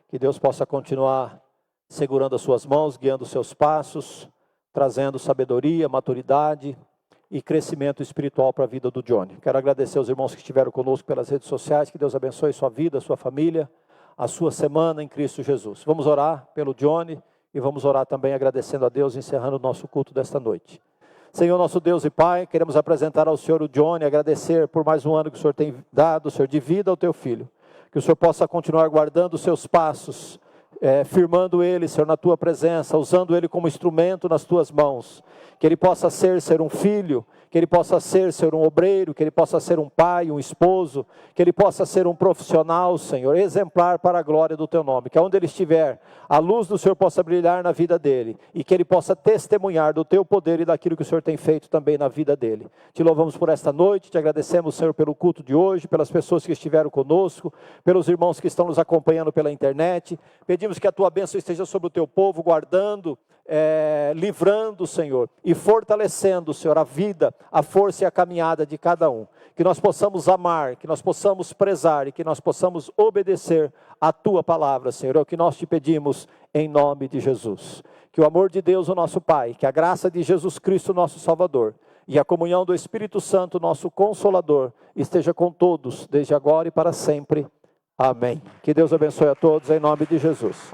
Que Deus possa continuar segurando as suas mãos, guiando os seus passos, trazendo sabedoria, maturidade e crescimento espiritual para a vida do Johnny. Quero agradecer aos irmãos que estiveram conosco pelas redes sociais, que Deus abençoe sua vida, sua família, a sua semana em Cristo Jesus. Vamos orar pelo Johnny e vamos orar também agradecendo a Deus, encerrando o nosso culto desta noite. Senhor nosso Deus e Pai, queremos apresentar ao Senhor o Johnny, agradecer por mais um ano que o Senhor tem dado, Senhor, de vida ao teu filho. Que o Senhor possa continuar guardando os seus passos, firmando ele, Senhor, na tua presença, usando ele como instrumento nas tuas mãos. Que ele possa ser um filho, que ele possa ser um obreiro, que ele possa ser um pai, um esposo, que ele possa ser um profissional, Senhor, exemplar para a glória do teu nome. Que onde ele estiver, a luz do Senhor possa brilhar na vida dele e que ele possa testemunhar do teu poder e daquilo que o Senhor tem feito também na vida dele. Te louvamos por esta noite, te agradecemos, Senhor, pelo culto de hoje, pelas pessoas que estiveram conosco, pelos irmãos que estão nos acompanhando pela internet. Pedimos que a tua bênção esteja sobre o teu povo, guardando, livrando, Senhor, e fortalecendo, Senhor, a vida, a força e a caminhada de cada um. Que nós possamos amar, que nós possamos prezar e que nós possamos obedecer a tua palavra, Senhor. É o que nós te pedimos em nome de Jesus. Que o amor de Deus, o nosso Pai, que a graça de Jesus Cristo, nosso Salvador, e a comunhão do Espírito Santo, nosso Consolador, esteja com todos, desde agora e para sempre. Amém. Que Deus abençoe a todos em nome de Jesus.